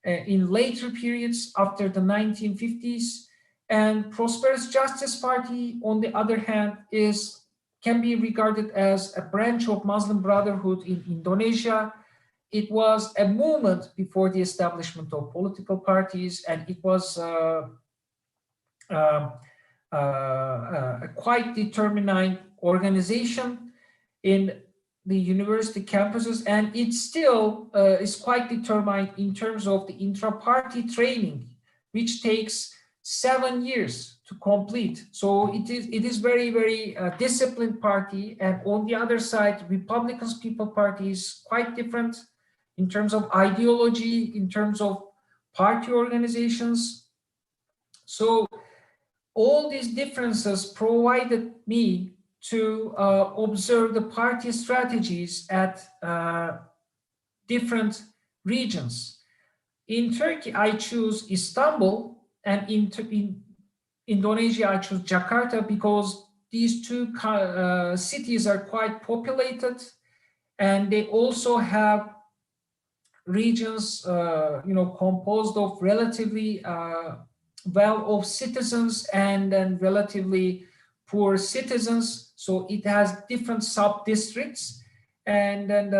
in later periods after the 1950s. And Prosperous Justice Party, on the other hand, can be regarded as a branch of Muslim Brotherhood in Indonesia. It was a movement before the establishment of political parties, and it was a quite determined organization in the university campuses, and it still is quite determined in terms of the intra-party training, which takes 7 years to complete. So it is very, very disciplined party. And on the other side, Republicans People Party is quite different in terms of ideology, in terms of party organizations. So all these differences provided me to observe the party strategies at different regions. In Turkey, I choose Istanbul, and in Indonesia, I choose Jakarta because these two cities are quite populated, and they also have regions, composed of relatively well-off citizens and then relatively poor citizens. So it has different sub-districts. And then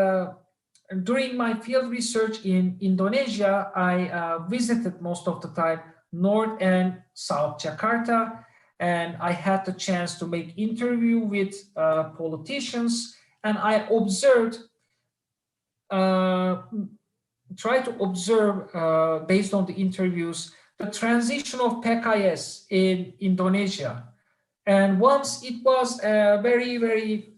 during my field research in Indonesia, I visited most of the time North and South Jakarta, and I had the chance to make interview with politicians, and I observed, try to observe based on the interviews, the transition of PKS in Indonesia. And once it was a very, very,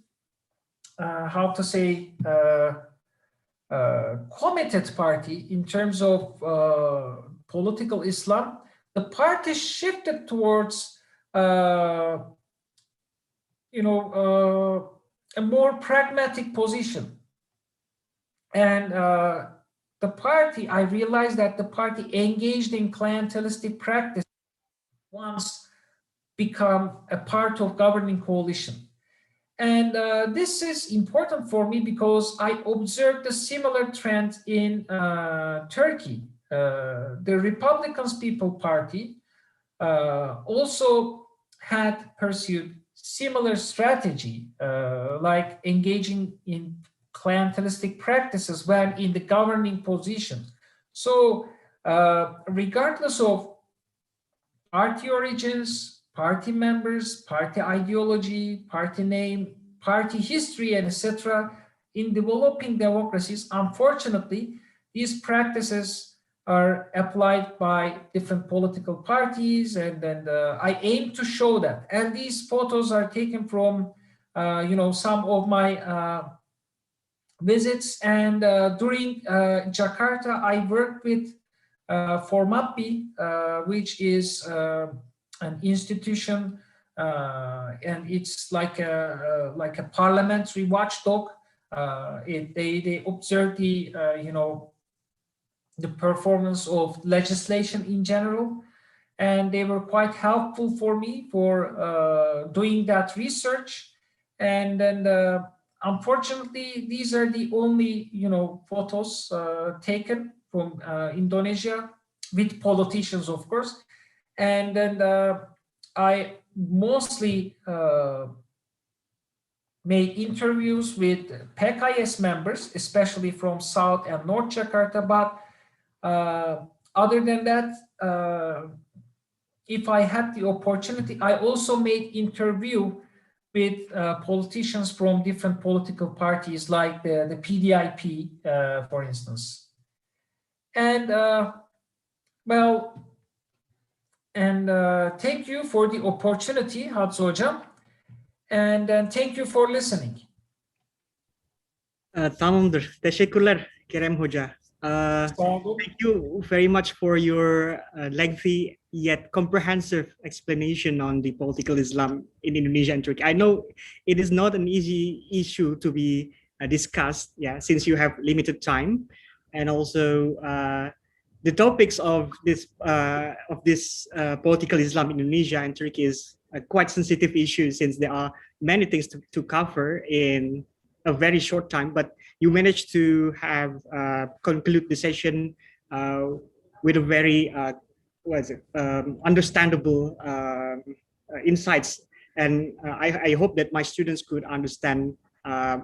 committed party in terms of political Islam, the party shifted towards, a more pragmatic position. And the party, I realized that the party engaged in clientelistic practice once become a part of governing coalition. And this is important for me because I observed a similar trend in Turkey. The Republicans People Party also had pursued similar strategy, like engaging in clientelistic practices when in the governing position. So regardless of party origins, party members, party ideology, party name, party history, and etc., in developing democracies, unfortunately, these practices are applied by different political parties, and I aim to show that. And these photos are taken from, some of my visits. And during Jakarta, I worked with Formapi, which is an institution, and it's like a parliamentary watchdog. They observe the the performance of legislation in general, and they were quite helpful for me for doing that research. And then unfortunately, these are the only photos taken from Indonesia with politicians, of course. And then I mostly made interviews with PKS members, especially from South and North Jakarta. But other than that, if I had the opportunity, I also made interview with politicians from different political parties, like the PDIP, for instance. And thank you for the opportunity, Hatzo Hocam, and thank you for listening. Tamamdır. Teşekkürler Kerem Hoca. Thank you very much for your lengthy yet comprehensive explanation on the political Islam in Indonesia and Turkey. I know it is not an easy issue to be discussed, since you have limited time, and also the topics of this political Islam in Indonesia and Turkey is a quite sensitive issue, since there are many things to cover in a very short time, but you managed to have conclude the session with a very understandable insights, and I hope that my students could understand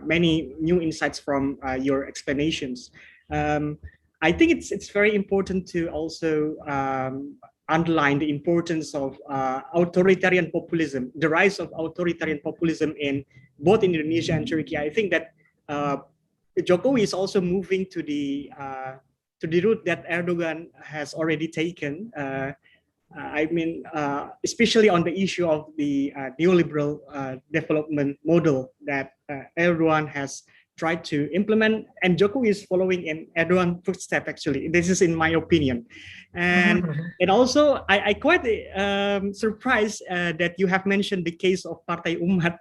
many new insights from your explanations. I think it's very important to also underline the importance of authoritarian populism, the rise of authoritarian populism in both Indonesia and Turkey. I think that Jokowi is also moving to the route that Erdogan has already taken. I mean, especially on the issue of the neoliberal development model that Erdogan has tried to implement, and Jokowi is following in Erdogan's footsteps. Actually, this is in my opinion, and also I quite surprised that you have mentioned the case of Partai Umat.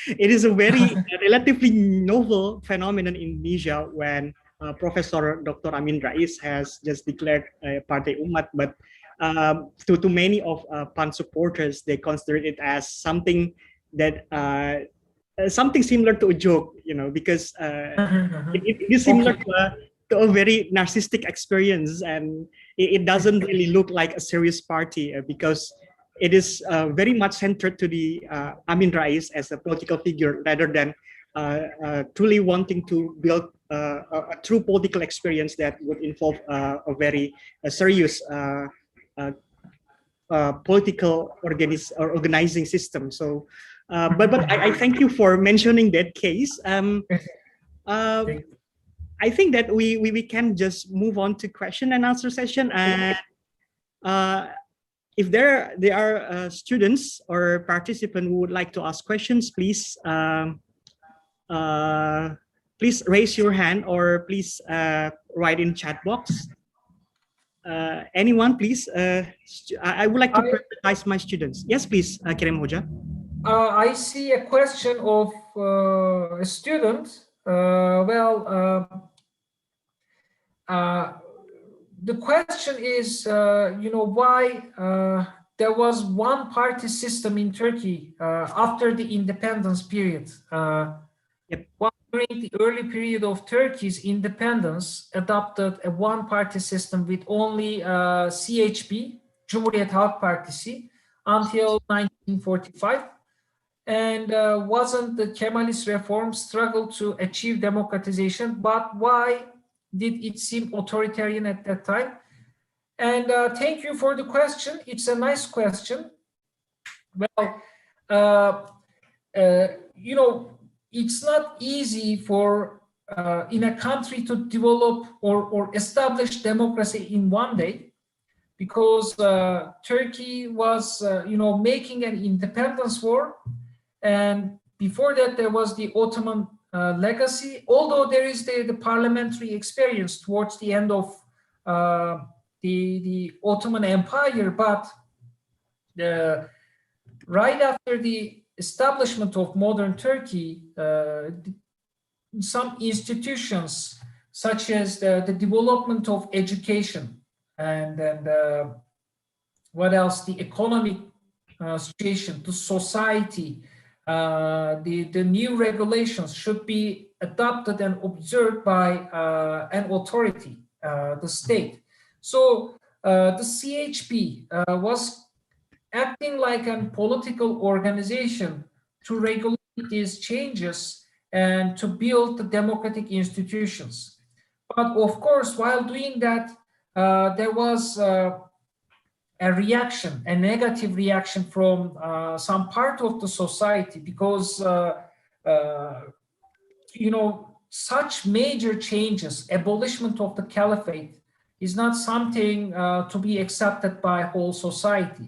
It is a very relatively novel phenomenon in Indonesia when Professor Dr. Amin Rais has just declared Partai Umat, but to many of PAN supporters, they consider it as something that. Something similar to a joke, because it is similar to a very narcissistic experience, and it doesn't really look like a serious party because it is very much centered to the Amin Rais as a political figure rather than truly wanting to build a true political experience that would involve a very serious political organizing system. So. But I thank you for mentioning that case. I think that we can just move on to question and answer session. And if there are students or participants who would like to ask questions, please please raise your hand or please write in chat box. Anyone, please? I would like to prioritize my students. Yes, please, Kerem Hoja. I see a question of a student. The question is, why there was one party system in Turkey after the independence period. During the early period of Turkey's independence, adopted a one-party system with only CHP, Cumhuriyet Halk Partisi, until 1945. And wasn't the Kemalist reform struggle to achieve democratization, but why did it seem authoritarian at that time? And thank you for the question. It's a nice question. Well, it's not easy for in a country to develop or establish democracy in one day, because Turkey was, making an independence war. And before that, there was the Ottoman legacy, although there is the parliamentary experience towards the end of the Ottoman Empire. But right after the establishment of modern Turkey, some institutions, such as the development of education and what else, the economic situation, the society, the new regulations should be adopted and observed by an authority, the state. So the CHP was acting like a political organization to regulate these changes and to build the democratic institutions. But of course, while doing that, there was a a reaction, a negative reaction from some part of the society, because such major changes, abolishment of the caliphate, is not something to be accepted by whole society.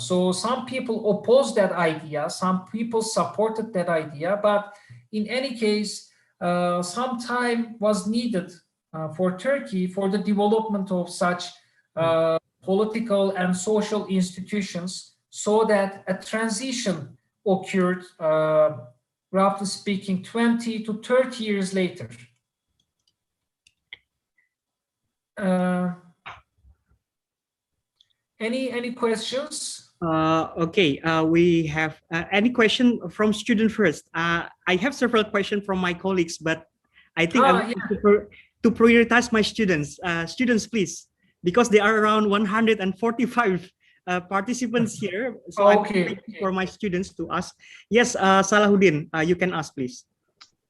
So some people opposed that idea, some people supported that idea, but in any case, some time was needed for Turkey for the development of such political and social institutions, so that a transition occurred, roughly speaking, 20 to 30 years later. Any questions? Okay, we have any question from student first. I have several questions from my colleagues, but I think to prioritize my students. Students, please, because there are around 145 participants here. So I'm waiting for my students to ask. Yes, Salahuddin, you can ask, please.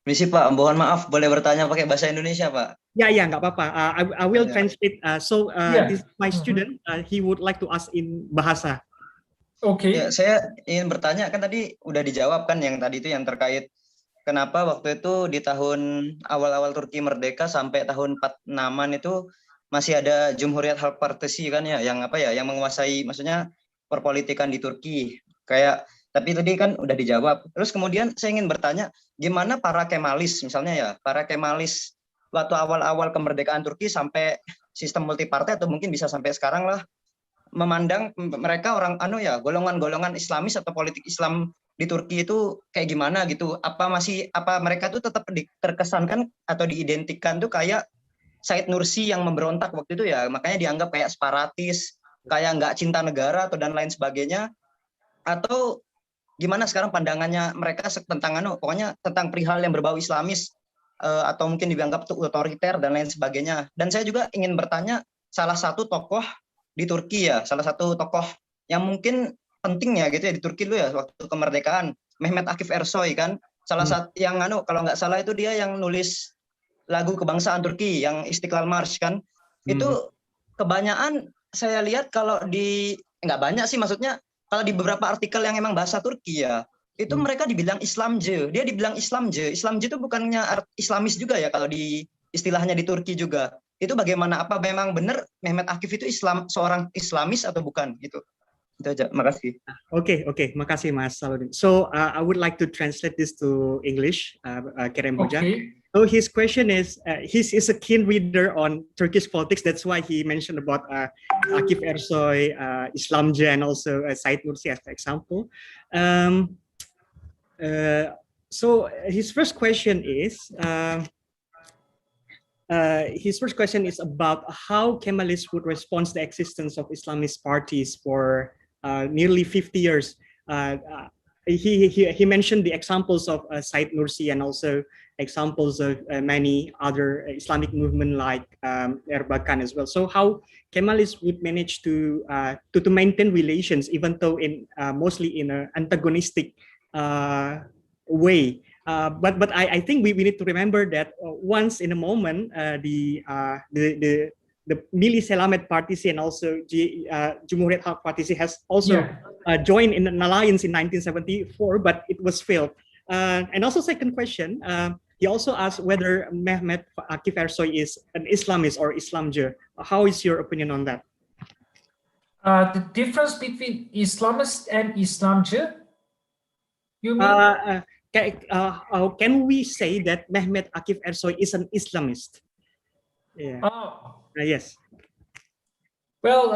Misi Pak, mohon maaf, boleh bertanya pakai bahasa Indonesia Pak? Ya, nggak apa-apa. I will translate. This my student, he would like to ask in bahasa. Oke. Ya, saya ingin bertanya, kan tadi udah dijawab kan yang tadi itu yang terkait kenapa waktu itu di tahun awal-awal Turki merdeka sampai tahun 46-an itu masih ada Cumhuriyet Halk Partisi kan ya, yang yang menguasai, maksudnya perpolitikan di Turki. Tapi tadi kan udah dijawab. Terus kemudian saya ingin bertanya, gimana para Kemalis misalnya ya, para Kemalis waktu awal-awal kemerdekaan Turki sampai sistem multipartai atau mungkin bisa sampai sekarang lah, memandang mereka orang golongan-golongan Islamis atau politik Islam di Turki itu kayak gimana gitu? Apa mereka tuh tetap terkesankan atau diidentikan tuh kayak Said Nursi yang memberontak waktu itu ya, makanya dianggap kayak separatis, kayak nggak cinta negara atau dan lain sebagainya, atau gimana sekarang pandangannya mereka tentang pokoknya tentang perihal yang berbau Islamis, atau mungkin dianggap tuh otoriter dan lain sebagainya. Dan saya juga ingin bertanya, salah satu tokoh di Turki ya, salah satu tokoh yang mungkin penting ya gitu ya di Turki dulu ya waktu kemerdekaan, Mehmet Akif Ersoy kan, salah satu yang kalau nggak salah itu dia yang nulis lagu kebangsaan Turki yang Istiqlal March kan. Itu kebanyakan saya lihat kalau nggak banyak sih, maksudnya kalau di beberapa artikel yang emang bahasa Turki ya, itu mereka dibilang Islamce, dia dibilang Islamce. Islamce itu bukannya Islamis juga ya kalau di istilahnya di Turki juga. Itu bagaimana? Apa memang benar Mehmet Akif itu seorang Islamis atau bukan gitu? Itu aja. Makasih. Okay, makasih Mas Salahuddin. So I would like to translate this to English, Kerem Hoca. Okay. So his question is, he's a keen reader on Turkish politics. That's why he mentioned about Akif Ersoy, Islamce, and also Said Nursi as an example. So his first question is about how Kemalists would respond to the existence of Islamist parties for nearly 50 years. He mentioned the examples of Said Nursi and also examples of many other Islamic movements like Erbakan as well. So how Kemalists would manage to maintain relations, even though mostly in an antagonistic way. But I think we need to remember that once in a moment the Milli Selamet Partisi and also Cumhuriyet Halk Partisi has also joined in an alliance in 1974, but it was failed. And also second question, he also asked whether Mehmet Akif Ersoy is an Islamist or Islamce. How is your opinion on that? The difference between Islamist and Islamce? You mean? Can we say that Mehmet Akif Ersoy is an Islamist? Yeah. Yes. Well,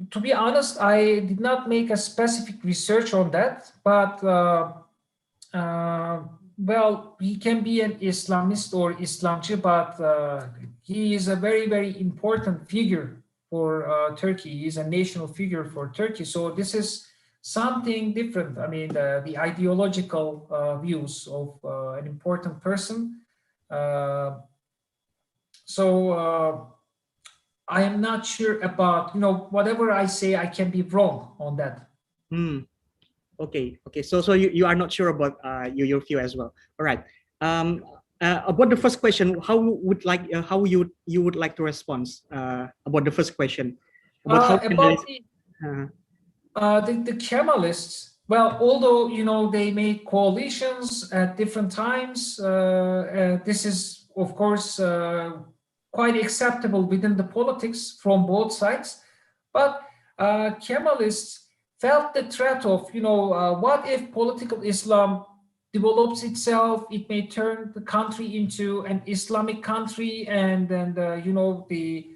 to be honest, I did not make a specific research on that, but well, he can be an Islamist or Islamce, but he is a very, very important figure for Turkey. He is a national figure for Turkey. So this is something different. I mean, the ideological views of an important person. So I am not sure about, whatever I say, I can be wrong on that. Okay. So you are not sure about your view as well. All right. About the first question, how you would like to respond about the first question? about how about Kemalists, the Kemalists, well, although, you know, they made coalitions at different times, this is, of course, quite acceptable within the politics from both sides. But Kemalists felt the threat of, you know, what if political Islam develops itself? It may turn the country into an Islamic country, and then, you know, the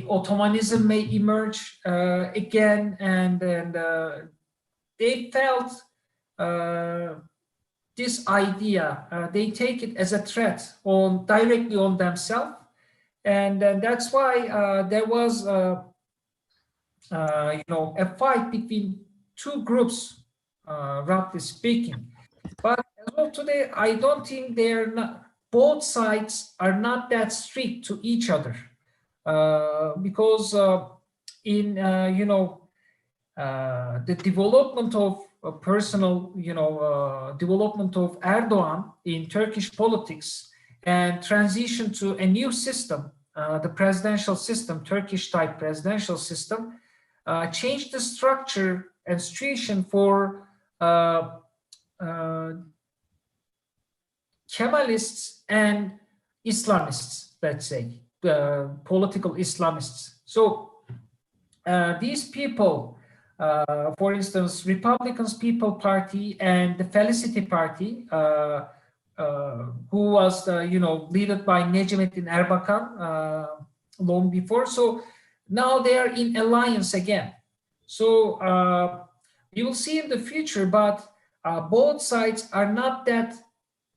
Ottomanism may emerge again, and they felt this idea. They take it as a threat directly on themselves, and that's why there was, you know, a fight between two groups, roughly speaking. But as of today, I don't think both sides are not that strict to each other. Because in you know, the development of personal, you know, development of Erdogan in Turkish politics and transition to a new system, the presidential system, Turkish type presidential system, changed the structure and situation for Kemalists and Islamists, let's say. Political Islamists. So these people, for instance, Republicans People Party and the Felicity Party, who was, you know, led by Necmettin Erbakan long before. So now they are in alliance again. So you will see in the future, but both sides are not that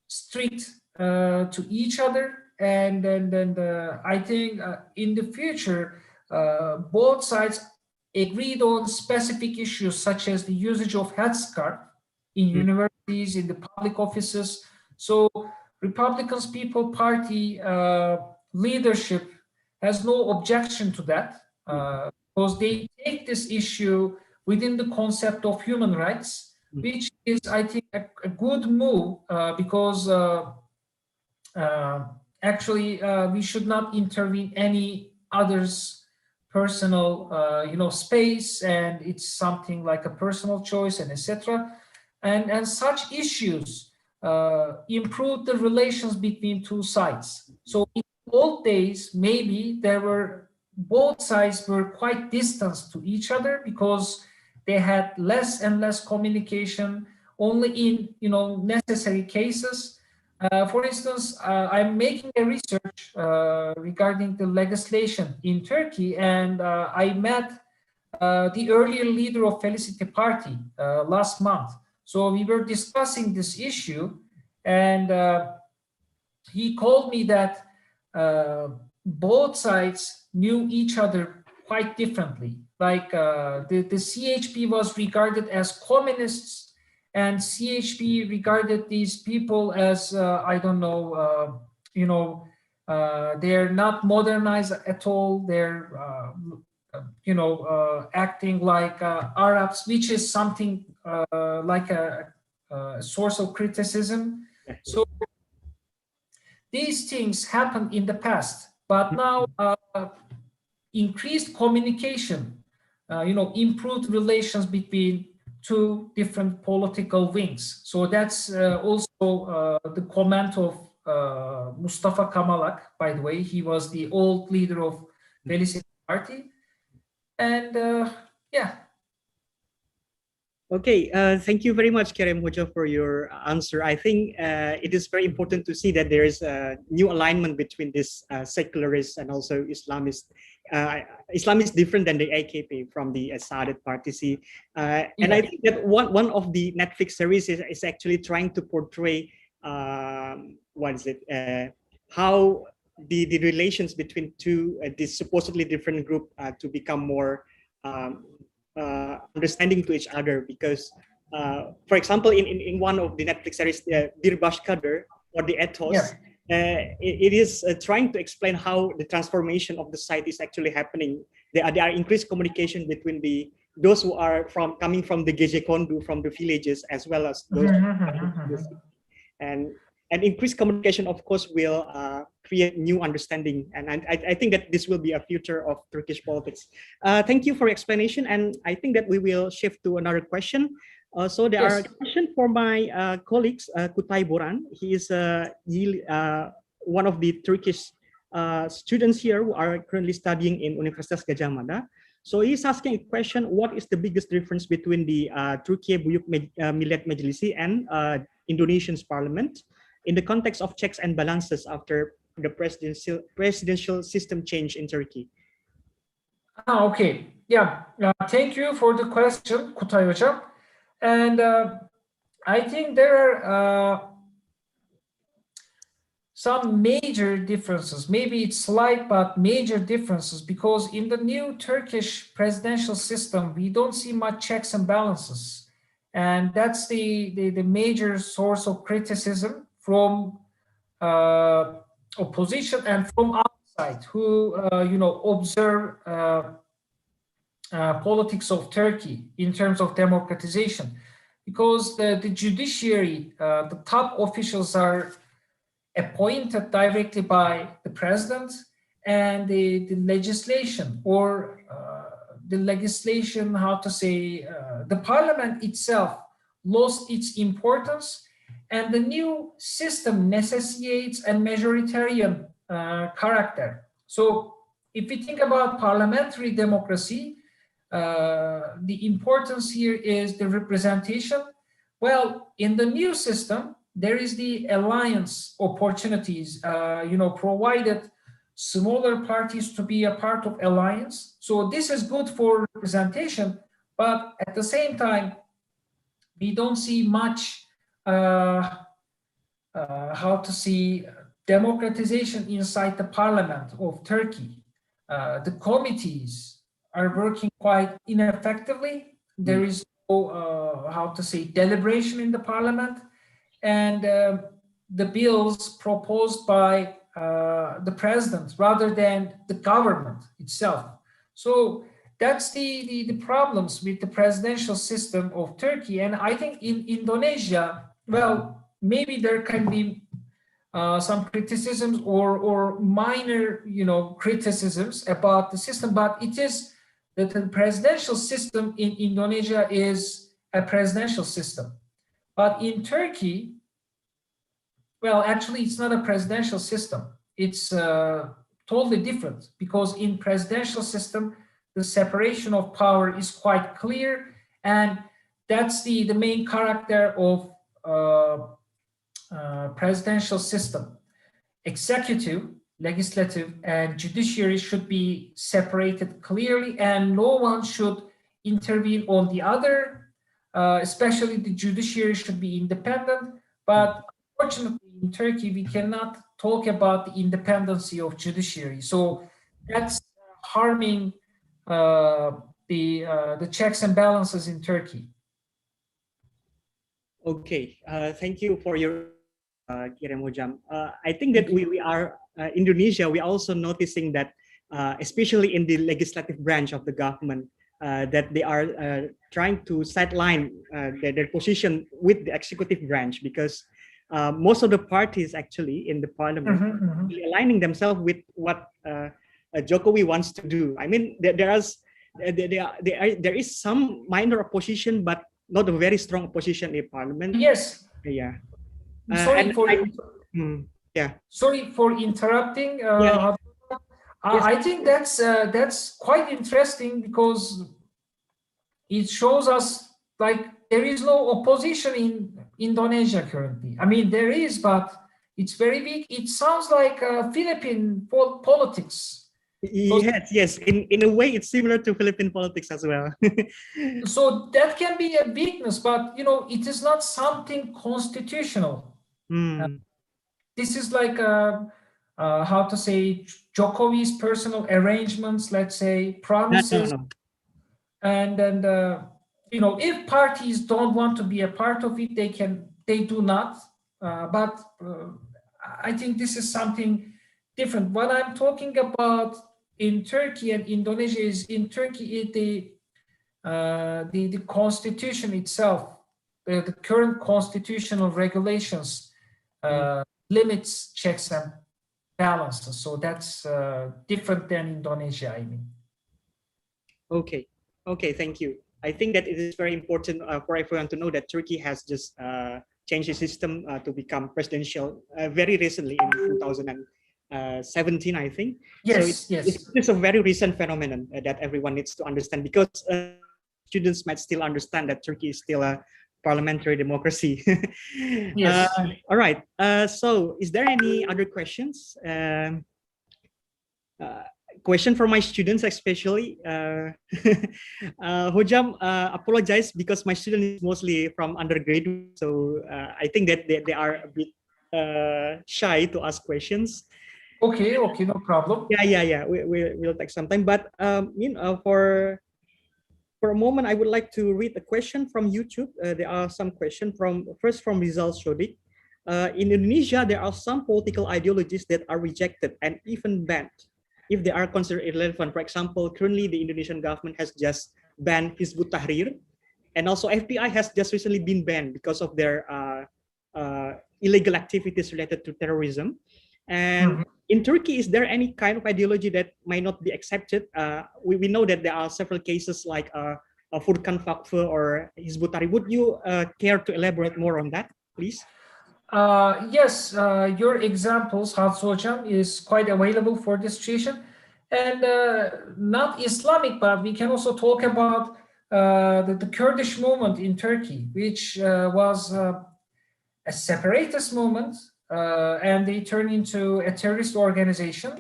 strict to each other. And then I think in the future, both sides agreed on specific issues such as the usage of headscarf in universities, in the public offices. So Republicans People Party leadership has no objection to that, because they take this issue within the concept of human rights, which is, I think, a good move, because actually, we should not intervene any other's personal, you know, space, and it's something like a personal choice, and etc. And such issues improve the relations between two sides. So in old days, maybe both sides were quite distant to each other because they had less and less communication, only in, you know, necessary cases. For instance, I'm making a research regarding the legislation in Turkey, and I met the earlier leader of Felicity Party last month. So we were discussing this issue, and he told me that both sides knew each other quite differently. Like the CHP was regarded as communists, and CHP regarded these people as, I don't know, you know, they're not modernized at all. They're, you know, acting like Arabs, which is something like a source of criticism. So these things happened in the past, but now increased communication, you know, improved relations between two different political wings. So that's also the comment of Mustafa Kamalak, by the way. He was the old leader of Felicity Party. And yeah. Okay, thank you very much, Kerem Hoca, for your answer. I think it is very important to see that there is a new alignment between this secularists and also Islamists. Islam is different than the AKP from the SADARI party. And I think that one of the Netflix series is actually trying to portray how the relations between this supposedly different group to become more understanding to each other, because for example, in one of the Netflix series, Bir Başkadır, or the ethos, it is trying to explain how the transformation of the site is actually happening. There are increased communication between those who are coming from the Gecekondu, from the villages, as well as those and and increased communication, of course, will create new understanding. And I think that this will be a future of Turkish politics. Thank you for your explanation. And I think that we will shift to another question. So there are questions for my colleagues, Kutay Boran. He is one of the Turkish students here who are currently studying in Universitas Gadjah Mada. So he's asking a question: what is the biggest difference between the Turkiye Büyük Millet Meclisi and Indonesian's parliament in the context of checks and balances after the presidential system change in Turkey? Okay, yeah, thank you for the question, Kutay Hocam. And I think there are some major differences. Maybe it's slight, but major differences, because in the new Turkish presidential system, we don't see much checks and balances. And that's the major source of criticism from opposition and from outside, who observe politics of Turkey in terms of democratization, because the judiciary, the top officials are appointed directly by the president, and the legislation, or the legislation, the parliament itself lost its importance, and the new system necessitates a majoritarian character. So if we think about parliamentary democracy, the importance here is the representation. Well, in the new system, there is the alliance opportunities, provided smaller parties to be a part of alliance. So this is good for representation, but at the same time, we don't see much, democratization inside the parliament of Turkey. The committees are working quite ineffectively. There is no, deliberation in the parliament. And the bills proposed by the president rather than the government itself. So that's the problems with the presidential system of Turkey. And I think in Indonesia, well, maybe there can be some criticisms or minor, criticisms about the system, but it is that the presidential system in Indonesia is a presidential system. But in Turkey, well, actually, it's not a presidential system. It's totally different, because in presidential system, the separation of power is quite clear, and that's the main character of presidential system. Executive, legislative, and judiciary should be separated clearly, and no one should intervene on the other. Especially the judiciary should be independent, but unfortunately in Turkey we cannot talk about the independency of judiciary. So that's harming the checks and balances in Turkey. Okay, thank you for your Kerem Hocam. I think that we are Indonesia. We are also noticing that, especially in the legislative branch of the government, that they are trying to sideline their position with the executive branch, because most of the parties actually in the parliament are aligning themselves with what Jokowi wants to do. I mean, there is some minor opposition, but not a very strong opposition in parliament. Yes. Yeah. Sorry for interrupting. I think that's quite interesting, because it shows us like there is no opposition in Indonesia currently. I mean, there is, but it's very weak. It sounds like Philippine politics. Yes. In a way, it's similar to Philippine politics as well. So that can be a weakness, but it is not something constitutional. This is like Jokowi's personal arrangements, let's say, promises. No. And then if parties don't want to be a part of it, they do not. But I think this is something different. What I'm talking about in Turkey and Indonesia is, in Turkey, the constitution itself, the current constitutional regulations limits checks and balances. So that's different than Indonesia, I mean. Okay, thank you. I think that it is very important for everyone to know that Turkey has just changed the system to become presidential very recently in 2017, I think. Yes, so it's a very recent phenomenon that everyone needs to understand, because students might still understand that Turkey is still a parliamentary democracy. Yes. All right. So is there any other questions? Question for my students, especially. Hojam, apologize because my student is mostly from undergraduate, so I think that they are a bit shy to ask questions. Okay, no problem. Yeah. We'll take some time, but for a moment, I would like to read a question from YouTube. There are some questions from Rizal Shodik. In Indonesia, there are some political ideologies that are rejected and even banned if they are considered irrelevant. For example, currently the Indonesian government has just banned Hizbut Tahrir, and also FBI has just recently been banned because of their illegal activities related to terrorism. And in Turkey, is there any kind of ideology that might not be accepted? We know that there are several cases like Furkan Vakfı or Hizbut Tahrir. Would you care to elaborate more on that, please? Yes, your examples, Hocam, is quite available for this situation. And not Islamic, but we can also talk about the Kurdish movement in Turkey, which was a separatist movement, and they turned into a terrorist organization.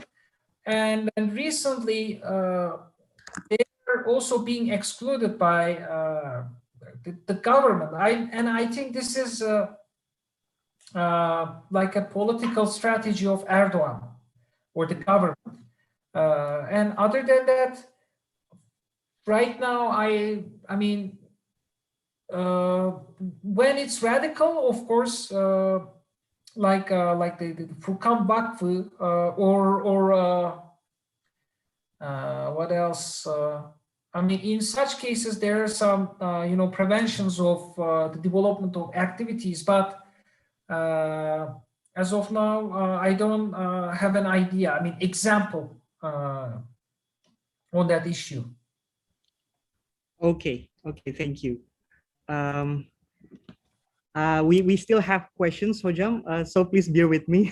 And recently, they are also being excluded by the government. I think this is like a political strategy of Erdogan or the government. And other than that, right now, I mean, when it's radical, of course, like the Furkan Vakfı or what else? I mean, in such cases, there are some preventions of the development of activities, but as of now, I don't have an idea. I mean, example on that issue. Okay, thank you. We still have questions, Hojam, so please bear with me.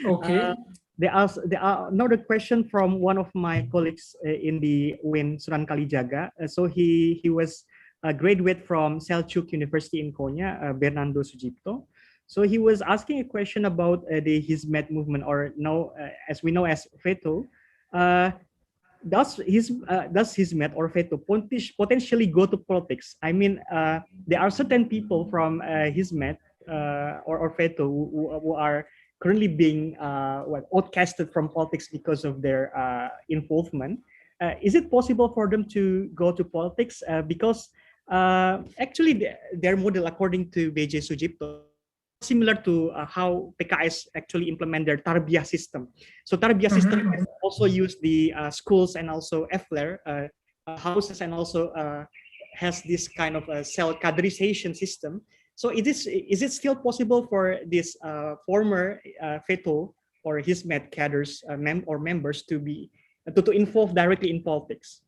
Okay. There are another question from one of my colleagues in the UIN Sunan Kalijaga. So he was a graduate from Selçuk University in Konya, Bernardo Sujipto. So he was asking a question about the Hizmet movement, or as we know as FETO. Does Hizmet or FETO potentially go to politics? I mean, there are certain people from Hizmet or FETO who are currently being outcasted from politics because of their involvement. Is it possible for them to go to politics? Because actually their model, according to BJ Sujipto, similar to how PKS actually implement their tarbiyah system. So tarbiyah system also use the schools and also FLR houses, and also has this kind of a cell cadrization system. So is it still possible for this former FETO or Hizmet cadres or members to be to involve directly in politics?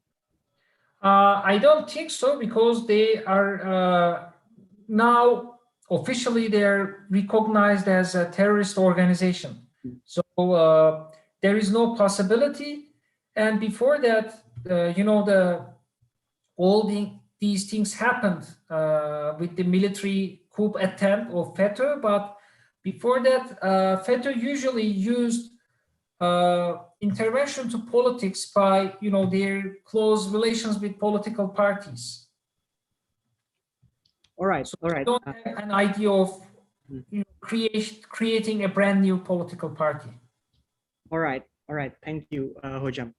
I don't think so, because they are now officially they're recognized as a terrorist organization. So there is no possibility. And before that, these things happened with the military coup attempt of FETÖ. But before that, FETÖ usually used intervention to politics by their close relations with political parties. All right. So I don't have an idea of creating a brand new political party. All right. Thank you, Hojam.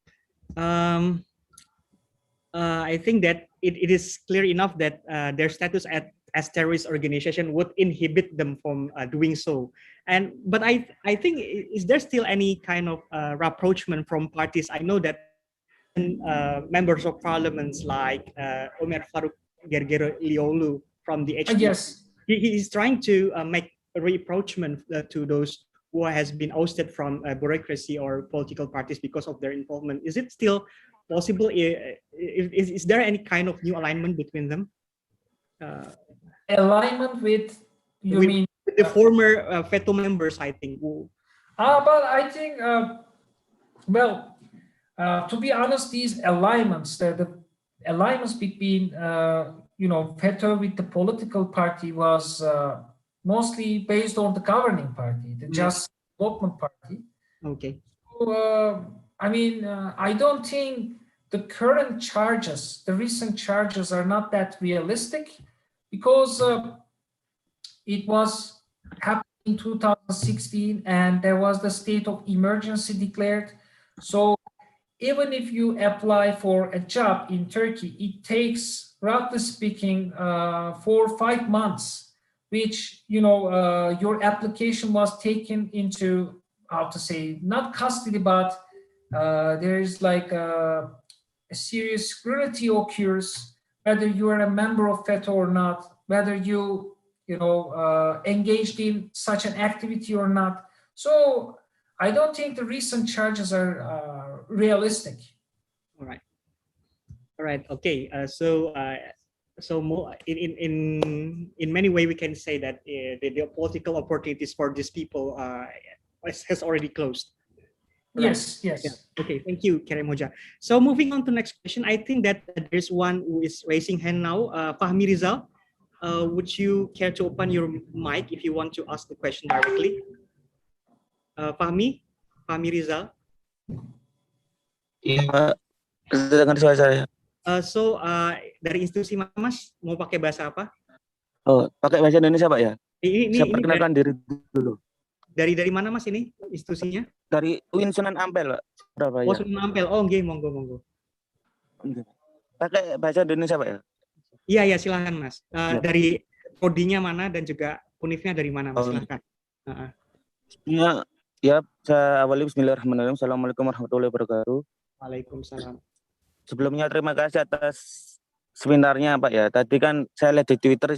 I think that it is clear enough that their status as terrorist organization would inhibit them from doing so. But I think, is there still any kind of rapprochement from parties? I know that members of parliaments like Omer Faruk Gergerliolu from the HDP, Yes, he is trying to make reapproachment to those who has been ousted from bureaucracy or political parties because of their involvement. Is it still possible? Is there any kind of new alignment between them? Alignment with, you with, mean? With the former veto members, I think. But I think, well, to be honest, these alignments, the alignments between, veto with the political party was mostly based on the governing party, the Just Development Party. Okay. So, I don't think the current charges, the recent charges, are not that realistic, because it was happening in 2016 and there was the state of emergency declared. So even if you apply for a job in Turkey, it takes, roughly speaking, 4 or 5 months, which, your application was taken into, not custody, but there is like a serious scrutiny occurs, whether you are a member of FETO or not, whether you engaged in such an activity or not. So I don't think the recent charges are realistic. All right. Okay. So in many ways we can say that the political opportunities for these people has already closed. Right? Yes. Yeah. Okay. Thank you, Kerem Hoja. So moving on to next question, I think that there's one who is raising hand now. Fahmi Rizal, would you care to open your mic if you want to ask the question directly? Fahmi Rizal. Iya, dengar suara saya. Dari institusi mana, Mas? Mau pakai bahasa apa? Oh, pakai bahasa Indonesia, Pak ya? Ini saya perkenalkan diri dulu. Dari mana, Mas, ini institusinya? Dari UIN Sunan Ampel, Pak. Surabaya. Oh, Sunan Ampel. Oh, nggih, monggo. Pakai bahasa Indonesia, Pak ya? Iya, silakan, Mas. Dari prodinya mana dan juga univnya dari mana, Mas? Silakan. Ya, saya awali bismillahirrahmanirrahim. Assalamualaikum warahmatullahi wabarakatuh. Waalaikumsalam. Sebelumnya terima kasih atas seminarnya, Pak ya. Tadi kan saya lihat di Twitter,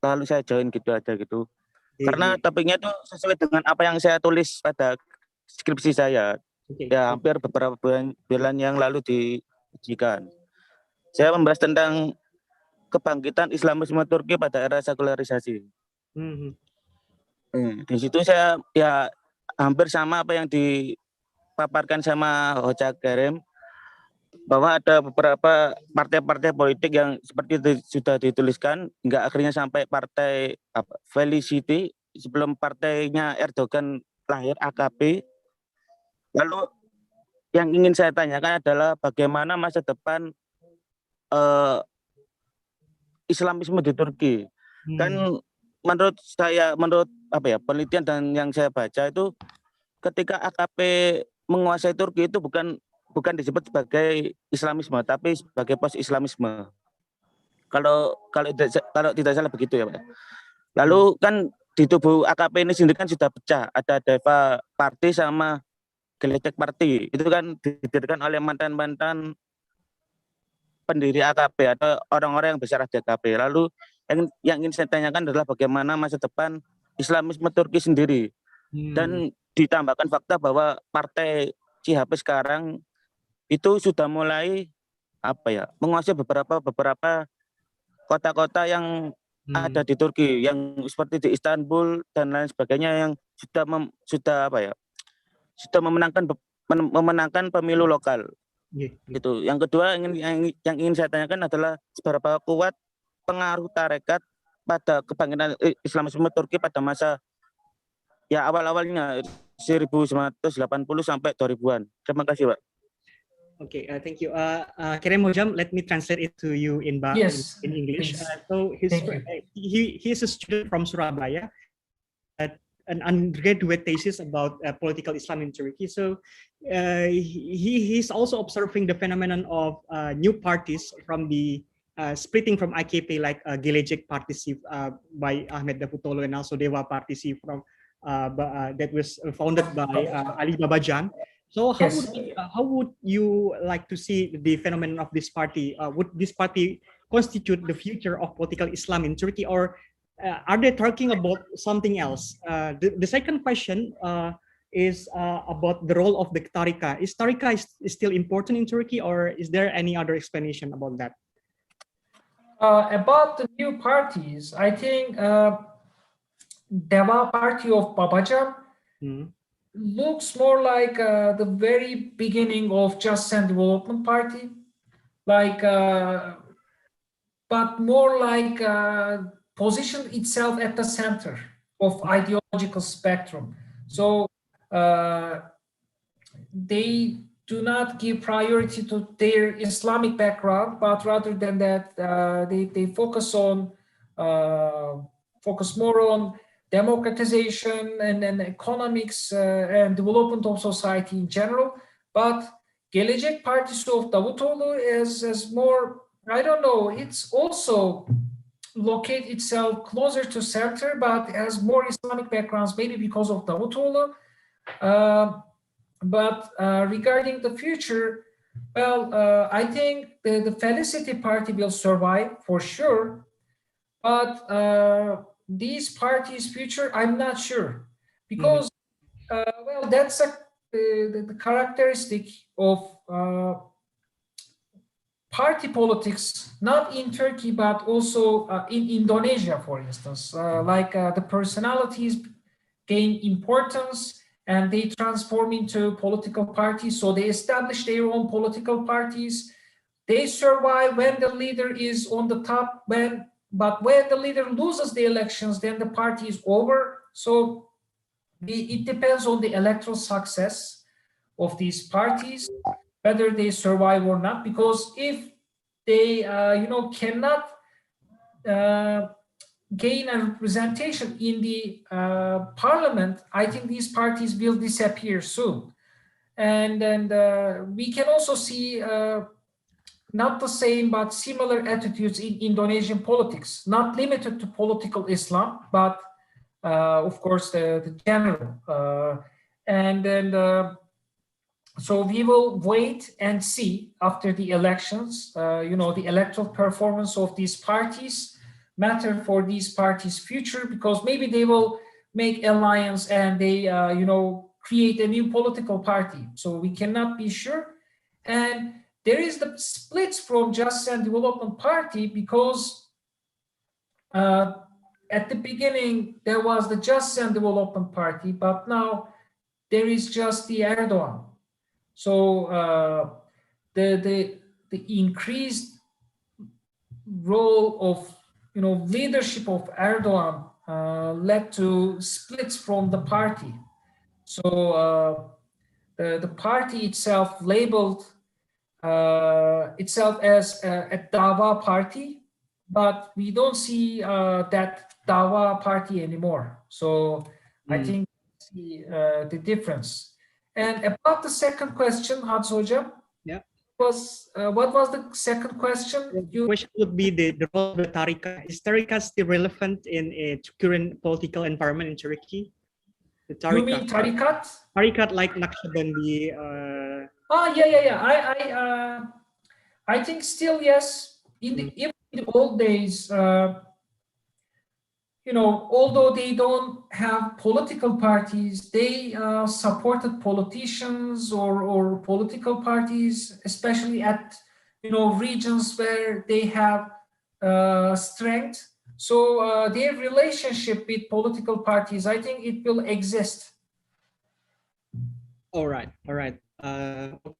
lalu saya join gitu aja gitu. Karena topiknya itu sesuai dengan apa yang saya tulis pada skripsi saya. Ya, hampir beberapa bulan yang lalu diujikan. Saya membahas tentang kebangkitan Islamisme Turki pada era sekularisasi. Di situ saya ya hampir sama apa yang dipaparkan sama Hoja Kerem, bahwa ada beberapa partai-partai politik yang seperti itu sudah dituliskan hingga akhirnya sampai partai Felicity sebelum partainya Erdogan lahir, AKP. Lalu yang ingin saya tanyakan adalah bagaimana masa depan Islamisme di Turki. Kan menurut penelitian dan yang saya baca itu ketika AKP menguasai Turki itu bukan disebut sebagai Islamisme tapi sebagai post-Islamisme. Kalau tidak salah begitu ya, Pak. Lalu kan di tubuh AKP ini sendiri kan sudah pecah, ada Deva Party sama Gelecek Party. Itu kan didirikan oleh mantan-mantan pendiri AKP atau orang-orang yang besar di AKP. Lalu yang ingin saya tanyakan adalah bagaimana masa depan Islamisme Turki sendiri. Dan ditambahkan fakta bahwa partai CHP sekarang itu sudah mulai menguasai beberapa kota-kota yang ada di Turki, yang seperti di Istanbul dan lain sebagainya, yang sudah memenangkan pemilu lokal. Gitu. Yang kedua yang ingin saya tanyakan adalah seberapa kuat pengaruh tarekat pada kebangkitan Islamisme Turki pada masa ya awal-awalnya 1980 sampai 2000-an. Terima kasih, Pak. Okay, thank you. Kerem Hojam, let me translate it to you in English. So he's a student from Surabaya, an undergraduate thesis about political Islam in Turkey. So he's also observing the phenomenon of new parties from the splitting from AKP, like Gelecek Party by Ahmet Davutoglu, and also Deva Party from that was founded by Ali Babajan. So how would you like to see the phenomenon of this party? Would this party constitute the future of political Islam in Turkey, or are they talking about something else? The second question is about the role of the Tarika. Is Tarika is still important in Turkey, or is there any other explanation about that? About the new parties, I think Deva Party of Babacan looks more like the very beginning of Just and Development Party, like, but more like position itself at the center of ideological spectrum. So they do not give priority to their Islamic background, but rather than that, they focus on focus more on democratization and economics and development of society in general. But Gelecek Partisi of Davutoğlu is more, I don't know, it's also locate itself closer to center, but has more Islamic backgrounds, maybe because of Davutoğlu. But regarding the future, well, I think the Felicity Party will survive for sure, but these parties' future, I'm not sure, because well, that's the characteristic of party politics, not in Turkey, but also in Indonesia, for instance. Like the personalities gain importance and they transform into political parties. So they establish their own political parties. They survive when the leader is on the top, but when the leader loses the elections, then the party is over. So it depends on the electoral success of these parties, whether they survive or not. Because if they, cannot gain a representation in the parliament, I think these parties will disappear soon. And we can also see not the same but similar attitudes in Indonesian politics, not limited to political Islam, but of course the general. So we will wait and see after the elections. The electoral performance of these parties matter for these parties' future, because maybe they will make alliance and they create a new political party. So we cannot be sure. And there is the splits from Justice and Development Party, because at the beginning there was the Justice and Development Party, but now there is just the Erdogan. So the increased role of leadership of Erdogan led to splits from the party. So the party itself labeled itself as a Dava party, but we don't see that Dava party anymore. So I think that's the difference. And about the second question, Hans Hocam, what was the second question? The question would be the role of the Tarika. Is Tarika still relevant in a current political environment in Turkey? The Tarika. You mean Tarikat? Tarikat like Naqshbandi. Yeah. I think still yes. Even in the old days, although they don't have political parties, they supported politicians or political parties, especially at regions where they have strength. So their relationship with political parties, I think it will exist. All right.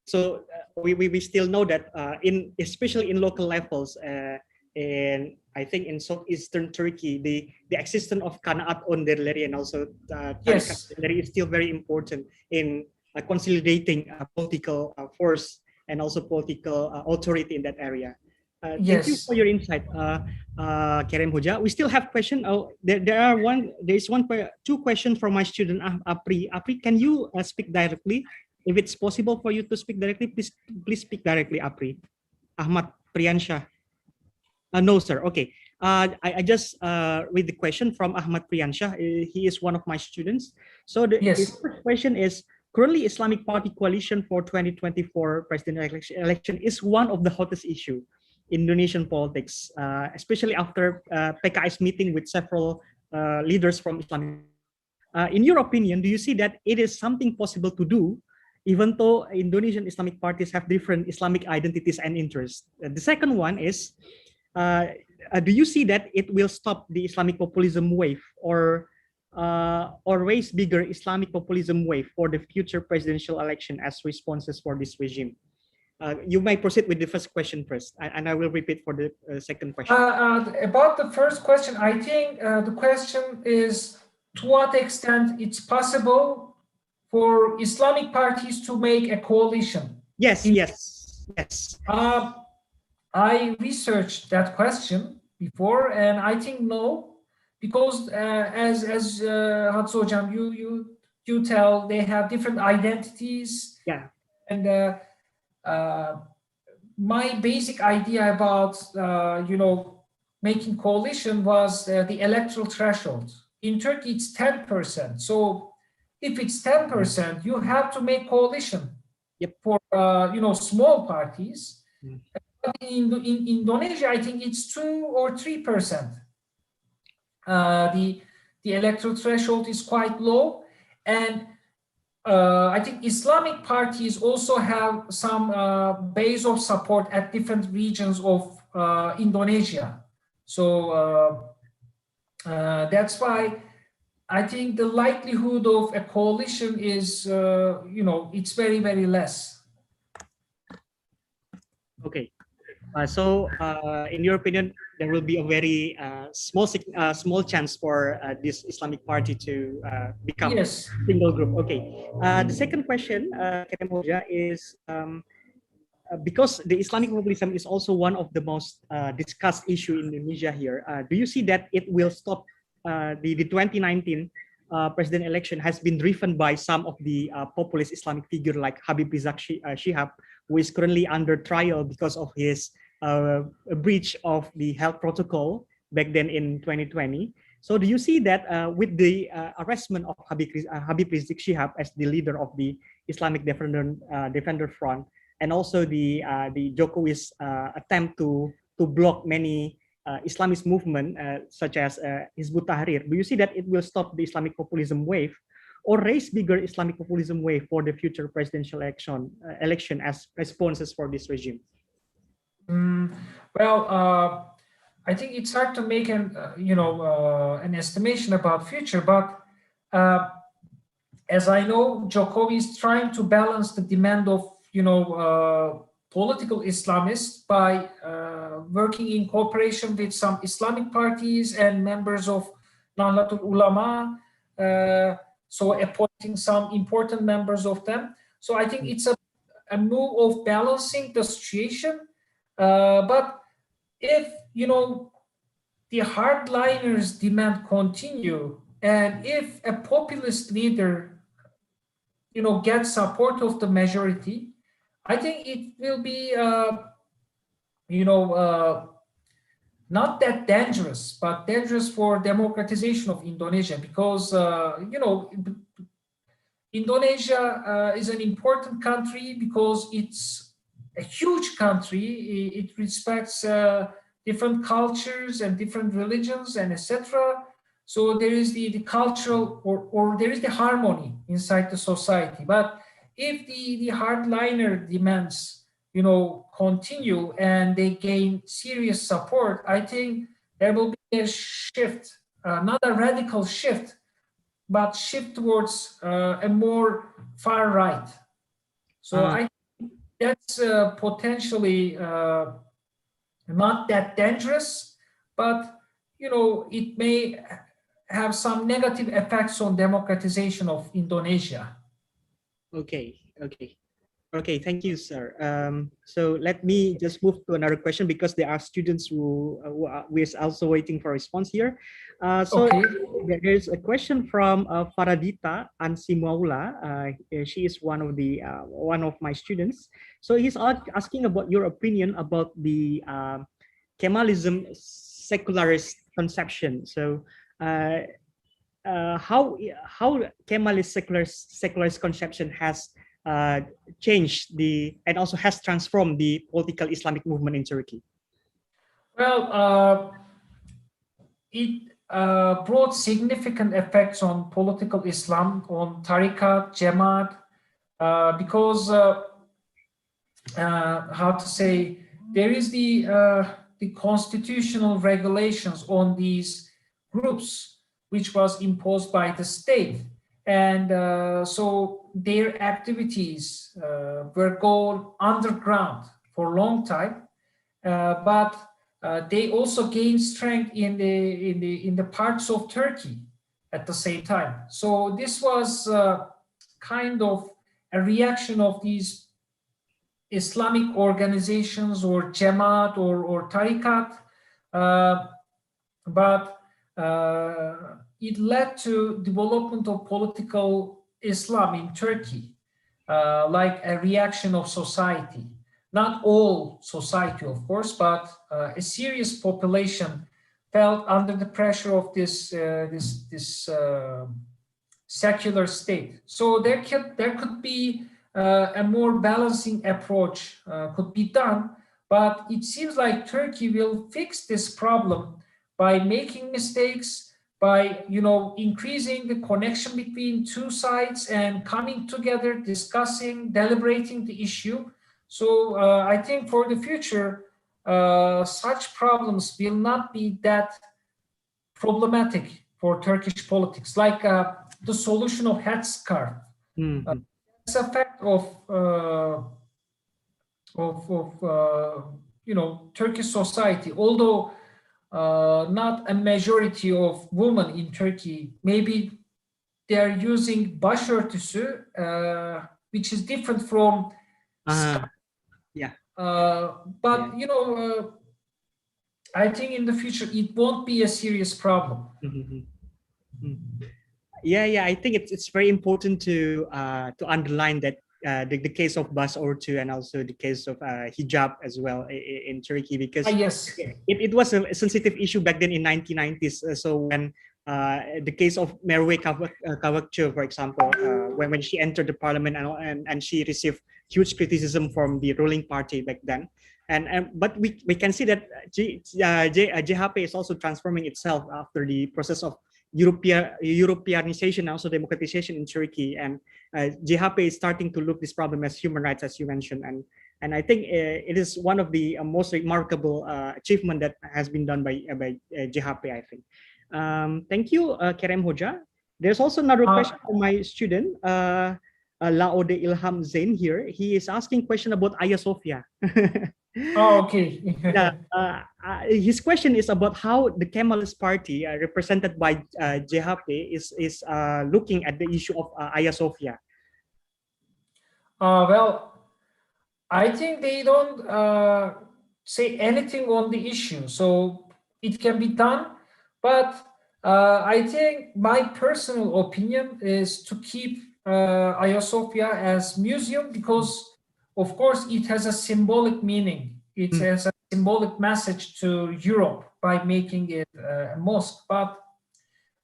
So we still know that especially in local levels, and I think in southeastern Turkey, the existence of Kanaat Onderleri and also Tarikat Onderleri is still very important in consolidating political force and also political authority in that area. Thank you for your insight, Kerem Hoja. We still have questions. There's two questions from my student Apri. Apri, can you speak directly? If it's possible for you to speak directly, please speak directly, Apri. Ahmad Priyansyah. No, sir. Okay. I just read the question from Ahmad Priyansyah. He is one of my students. So his first question is, currently Islamic Party coalition for 2024 presidential election is one of the hottest issue. Indonesian politics, especially after PKS meeting with several leaders from Islamic. In your opinion, do you see that it is something possible to do, even though Indonesian Islamic parties have different Islamic identities and interests? The second one is, do you see that it will stop the Islamic populism wave or raise bigger Islamic populism wave for the future presidential election as responses for this regime? You may proceed with the first question first, and I will repeat for the second question. About the first question, I think the question is to what extent it's possible for Islamic parties to make a coalition. Yes. I researched that question before, and I think no, because as Hatso Hocam, you tell they have different identities. Yeah. And my basic idea about making coalition was the electoral threshold. In Turkey, it's 10%. So if it's 10%, you have to make coalition. Yep. For small parties. But in Indonesia, I think it's 2 or 3%. The electoral threshold is quite low, and I think Islamic parties also have some base of support at different regions of Indonesia. So that's why I think the likelihood of a coalition is, it's very, very less. Okay. So, in your opinion, there will be a very small chance for this Islamic party to become a single group. Okay. The second question, Kerem Hoja, is because the Islamic populism is also one of the most discussed issue in Indonesia here. Do you see that it will stop the 2019 president election has been driven by some of the populist Islamic figure like Habib Rizak Shihab, who is currently under trial because of his breach of the health protocol back then in 2020. So do you see that with the arrestment of Habib Rizak Shihab as the leader of the Islamic Defender Front, and also the Jokowi's attempt to block many Islamist movement such as Hizbut Tahrir, do you see that it will stop the Islamic populism wave or raise bigger Islamic populism wave for the future presidential election as responses for this regime? Well, I think it's hard to make an estimation about future, but as I know, Jokowi is trying to balance the demand of political Islamists by working in cooperation with some Islamic parties and members of Nahdlatul Ulama, so appointing some important members of them. So I think it's a move of balancing the situation. But if the hardliners' demand continue, and if a populist leader gets support of the majority, I think it will be not that dangerous, but dangerous for democratization of Indonesia, because Indonesia is an important country because it's a huge country. It respects different cultures and different religions and etc. So there is the cultural or there is the harmony inside the society. But if the hardliner demands continue and they gain serious support, I think there will be a shift, not a radical shift, but shift towards a more far right. So I think that's potentially not that dangerous, but it may have some negative effects on democratization of Indonesia. Okay, thank you, sir. So let me just move to another question because there are students who are also waiting for a response here. There's a question from Faradita Ansimaula. She is one of my students. So he's asking about your opinion about the Kemalism secularist conception. So how Kemalist secularist conception has changed and also has transformed the political Islamic movement in Turkey? Well, it brought significant effects on political Islam, on tariqat, jamaat, because how to say, there is the constitutional regulations on these groups, which was imposed by the state. And so their activities were going underground for a long time, but they also gained strength in the parts of Turkey at the same time. So this was kind of a reaction of these Islamic organizations or Jamaat or Tariqat, but it led to development of political Islam in Turkey, like a reaction of society. Not all society, of course, but a serious population felt under the pressure of this secular state. So there could be a more balancing approach could be done, but it seems like Turkey will fix this problem by making mistakes, by increasing the connection between two sides and coming together, discussing, deliberating the issue. So I think for the future, such problems will not be that problematic for Turkish politics, like the solution of headscarf. It's a fact of Turkish society, although not a majority of women in Turkey. Maybe they are using başörtüsü, which is different from yeah. But I think in the future it won't be a serious problem. Yeah. I think it's very important to underline that the case of başörtü and also the case of hijab as well in Turkey, because Yes, it was a sensitive issue back then in 1990s. So when the case of Merve Kavakçı, for example, when she entered the parliament and she received huge criticism from the ruling party back then, but we can see that JHP is also transforming itself after the process of Europeanization, also democratization in Turkey, and JHP is starting to look this problem as human rights, as you mentioned, and I think it is one of the most remarkable achievement that has been done by JHP, I think. Thank you, Kerem Hoca. There's also another question from my student, Laode Ilham Zain here. He is asking question about Ayasofya. okay. His question is about how the Kemalist Party, represented by JHP, is looking at the issue of Ayasofya. Well, I think they don't say anything on the issue, so it can be done. But I think my personal opinion is to keep Ayasofya as museum, because of course it has a symbolic meaning. It has a symbolic message to Europe by making it a mosque. But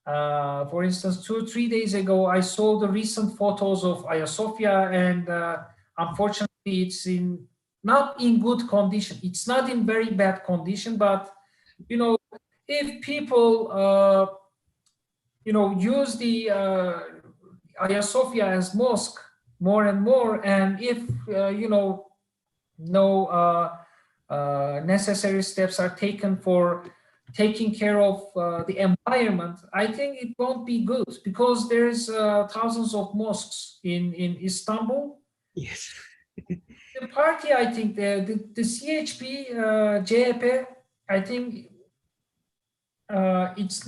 for instance, 2-3 days ago, I saw the recent photos of Ayasofya, and unfortunately it's not in good condition. It's not in very bad condition, but if people use the Ayasofya as mosque more and more, and if no necessary steps are taken for taking care of the environment, I think it won't be good, because there's thousands of mosques in Istanbul. Yes. The party, I think the CHP, JHP, I think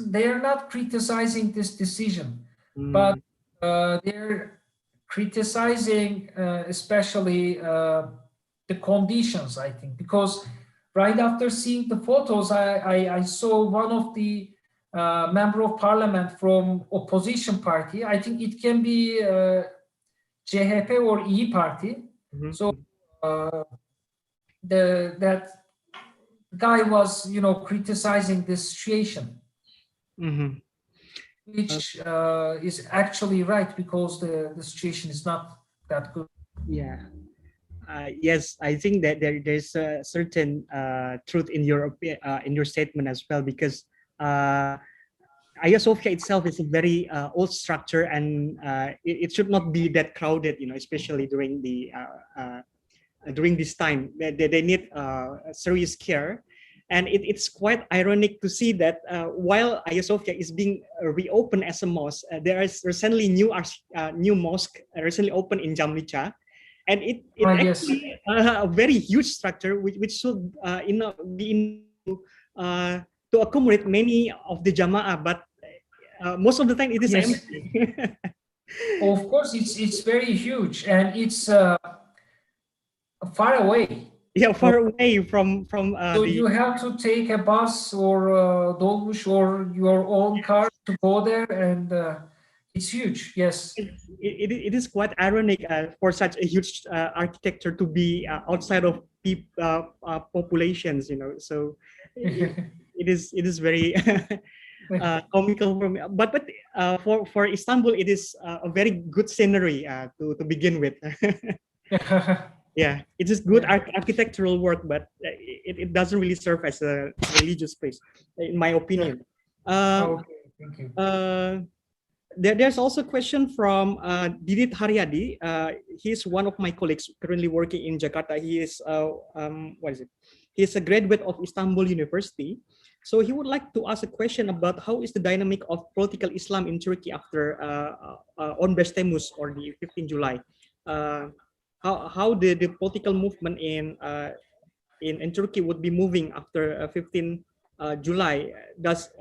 they're not criticizing this decision, but they're criticizing especially the conditions, I think, because right after seeing the photos, I saw one of the member of parliament from opposition party. I think it can be JHP or İYİ Party. So that guy was, criticizing this situation, which is actually right, because the situation is not that good. Yeah. Yes, I think that there's a certain truth in your statement as well, because Hagia Sophia itself is a very old structure, and it should not be that crowded, especially during this time. They need serious care. And it's quite ironic to see that while Hagia Sophia is being reopened as a mosque, there is recently new mosque recently opened in Jamlicha, and it Yes. actually a very huge structure which should be to accommodate many of the Jama'ah, but most of the time it is Yes. empty. Of course, it's very huge, and it's far away. Yeah, far away from So you have to take a bus or dolmuş or your own car to go there, and it's huge. Yes. It is quite ironic for such a huge architecture to be outside of populations, So it is very comical for me. But for Istanbul, it is a very good scenery to begin with. Yeah, it is good architectural work, but it doesn't really serve as a religious place, in my opinion. Okay, thank you. There's also a question from Didit Haryadi. He's one of my colleagues currently working in Jakarta. He is He is a graduate of Istanbul University. So he would like to ask a question about how is the dynamic of political Islam in Turkey after on Temmuz or the 15th July. How the political movement in Turkey would be moving after 15 July. Is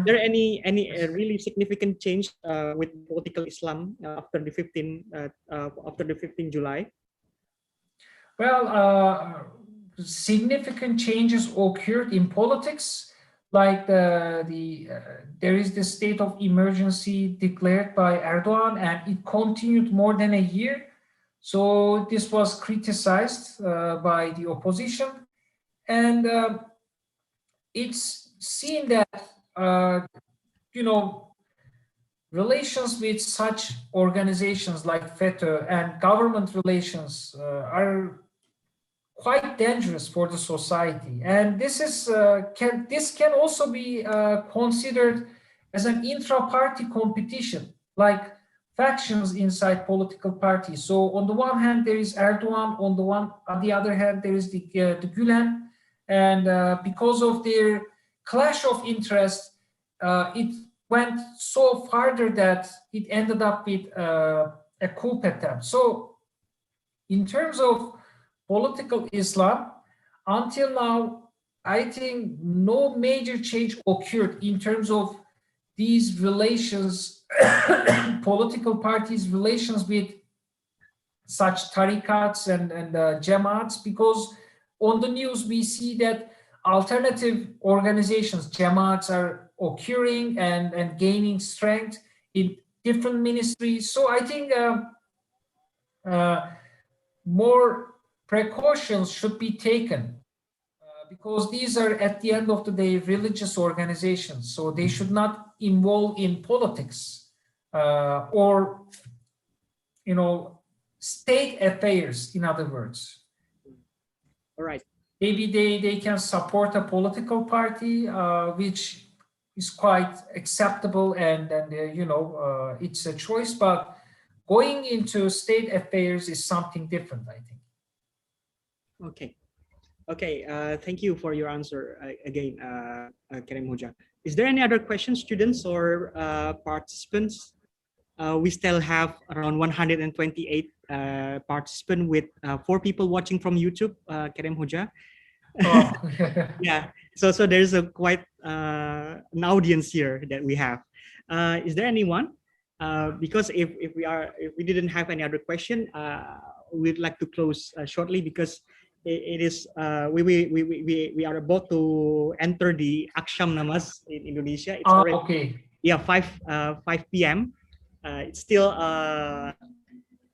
there any really significant change with political Islam after the 15 July? Well, significant changes occurred in politics, like there is the state of emergency declared by Erdogan, and it continued more than a year. So this was criticized by the opposition, and it's seen that relations with such organizations like FETÖ and government relations are quite dangerous for the society, and this can also be considered as an intra-party competition, like factions inside political parties. So on the one hand there is Erdogan, on the other hand there is the Gülen, and because of their clash of interest, it went so farther that it ended up with a coup attempt. So in terms of political Islam, until now, I think no major change occurred in terms of these relations, political parties' relations with such tarikats and jamaats, because on the news we see that alternative organizations, jamaats, are occurring and gaining strength in different ministries. So I think more precautions should be taken because these are, at the end of the day, religious organizations. So they should not involve in politics or, state affairs, in other words. All right. Maybe they can support a political party, which is quite acceptable, and it's a choice. But going into state affairs is something different, I think. Okay. Thank you for your answer again, Kerem Hoja. Is there any other questions, students or participants? We still have around 128 participants with 4 people watching from YouTube, Kerem Hoja. Oh. Yeah, so there's a quite an audience here that we have. Is there anyone? Because if we didn't have any other question, we'd like to close shortly, because it is we are about to enter the Aksham Namaz in Indonesia. It's already okay. Yeah, 5 p.m. It's still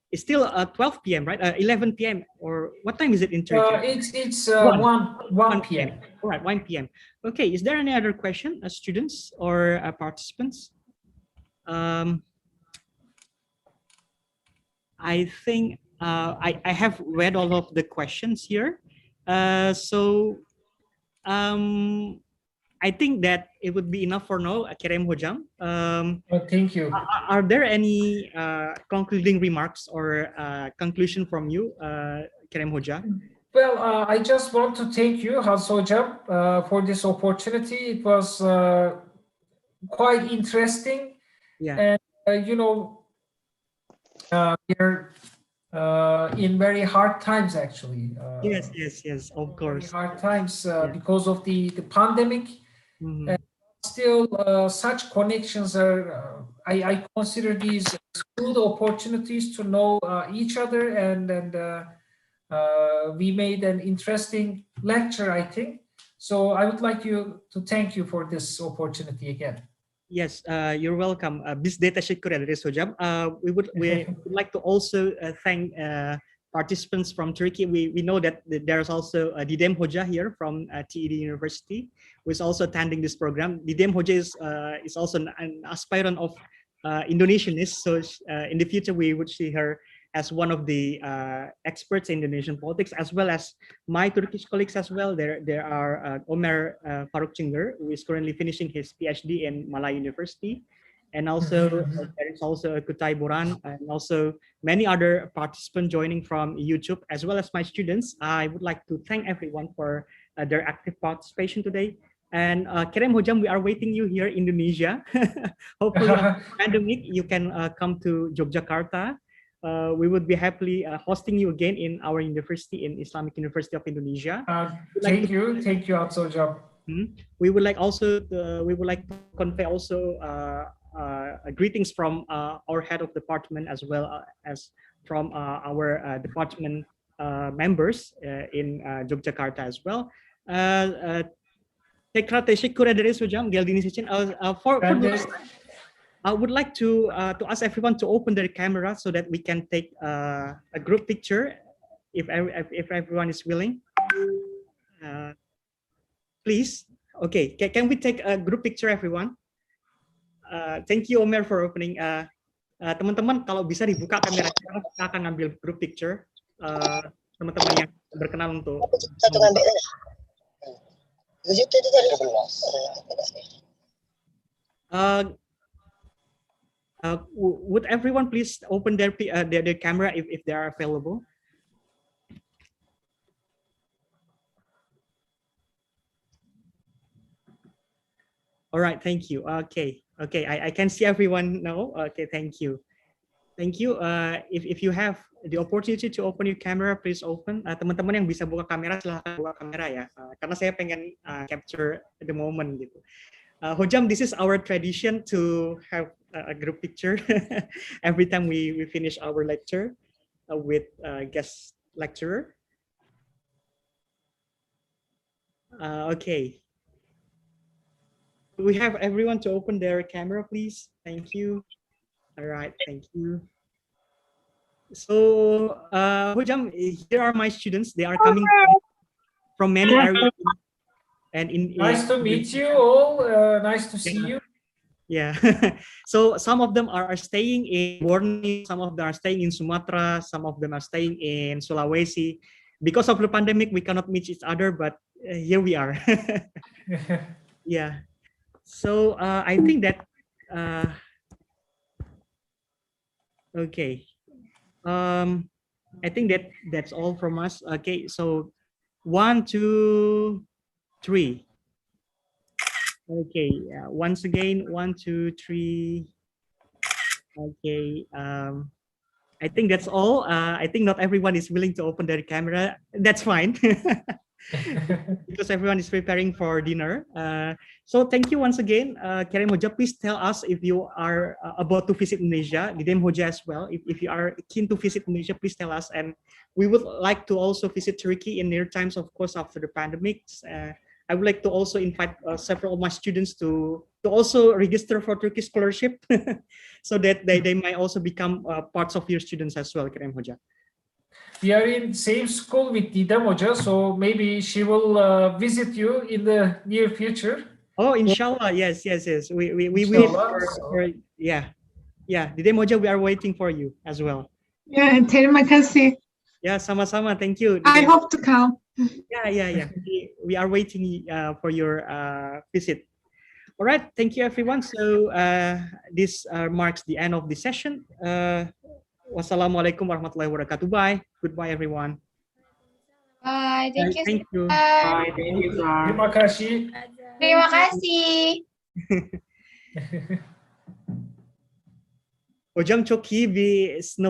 12 p.m. right? 11 p.m. or what time is it in Turkey? It's 1 p.m. All right, 1 p.m. Okay, is there any other question, students or participants? I think I have read all of the questions here. So I think that it would be enough for now, Kerem Hojam. Thank you. Are there any concluding remarks or conclusion from you, Kerem Hoja? Well, I just want to thank you, Hans Hocam, for this opportunity. It was quite interesting. Yeah. And, you know, we're in very hard times, actually. Yes, of course. Very hard times because of the pandemic. Mm-hmm. Still, such connections are, I consider these good opportunities to know each other, and we made an interesting lecture, I think. So I would like to thank you for this opportunity again. Yes, you're welcome. Bis data syukur ya dari Sojam. We would like to also thank participants from Turkey. We know that there's also Didem Hoja here from TED University, who is also attending this program. Didem Hoja is also an aspirant of Indonesianist. So in the future, we would see her as one of the experts in Indonesian politics, as well as my Turkish colleagues as well. There are Omer Faruk Chinger, who is currently finishing his PhD in Malaya University. And also there is also Kutai Boran, and also many other participants joining from YouTube, as well as my students. I would like to thank everyone for their active participation today. And Kerem Hojam, we are waiting you here in Indonesia. Hopefully, after the pandemic, you can come to Yogyakarta. We would be happily hosting you again in our university, in Islamic University of Indonesia. Thank you, Atso Jam. We would like to convey also greetings from our head of department, as well as from our department members in Yogyakarta as well. I would like to ask everyone to open their camera so that we can take a group picture, if everyone is willing. Please. Okay, can we take a group picture, everyone? Thank you, Omer, for opening. Teman-teman, kalau bisa dibuka kamera, kita akan ngambil group picture. Teman-teman yang berkenan untuk. Would everyone please open their camera if they are available? All right, thank you. Okay, I can see everyone now. Okay, thank you. If you have the opportunity to open your camera, please open. Teman-teman yang bisa buka kamera, silahkan buka kamera ya. Karena saya pengen capture the moment gitu. Hojam, this is our tradition to have a group picture every time we finish our lecture with a guest lecturer. Okay. We have everyone to open their camera, please. Thank you. All right, thank you. So, Hojam, here are my students. They are coming from many areas. And nice to meet you all. Nice to see you. Yeah. So some of them are staying in Borneo, some of them are staying in Sumatra, some of them are staying in Sulawesi. Because of the pandemic, we cannot meet each other, but here we are. Yeah. So I think that okay. I think that's all from us. Okay. So 1, 2, 3. Okay, once again, 1, 2, 3. Okay, I think that's all. I think not everyone is willing to open their camera. That's fine. Because everyone is preparing for dinner. So thank you once again. Kerem Hoja, please tell us if you are about to visit Indonesia. Didem Hoja as well. If you are keen to visit Indonesia, please tell us. And we would like to also visit Turkey in near times, of course, after the pandemics. I would like to also invite several of my students to also register for Turkish scholarship so that they might also become parts of your students as well, Kerem Hoja. We are in same school with Didem Hoja, so maybe she will visit you in the near future. Oh, inshallah, yes. We wait for yeah. Didem Hoja, we are waiting for you as well. Ya, terima kasih. Ya, sama-sama. Thank you. I hope to come. Yeah. We are waiting for your visit. All right. Thank you, everyone. So this marks the end of the session. Wassalamualaikum warahmatullahi wabarakatuh. Bye. Goodbye, everyone. Bye. Thank you. Thank you. Bye. Thank you, sir. Terima kasih. Terima kasih. Hocam çok iyi bir sınıf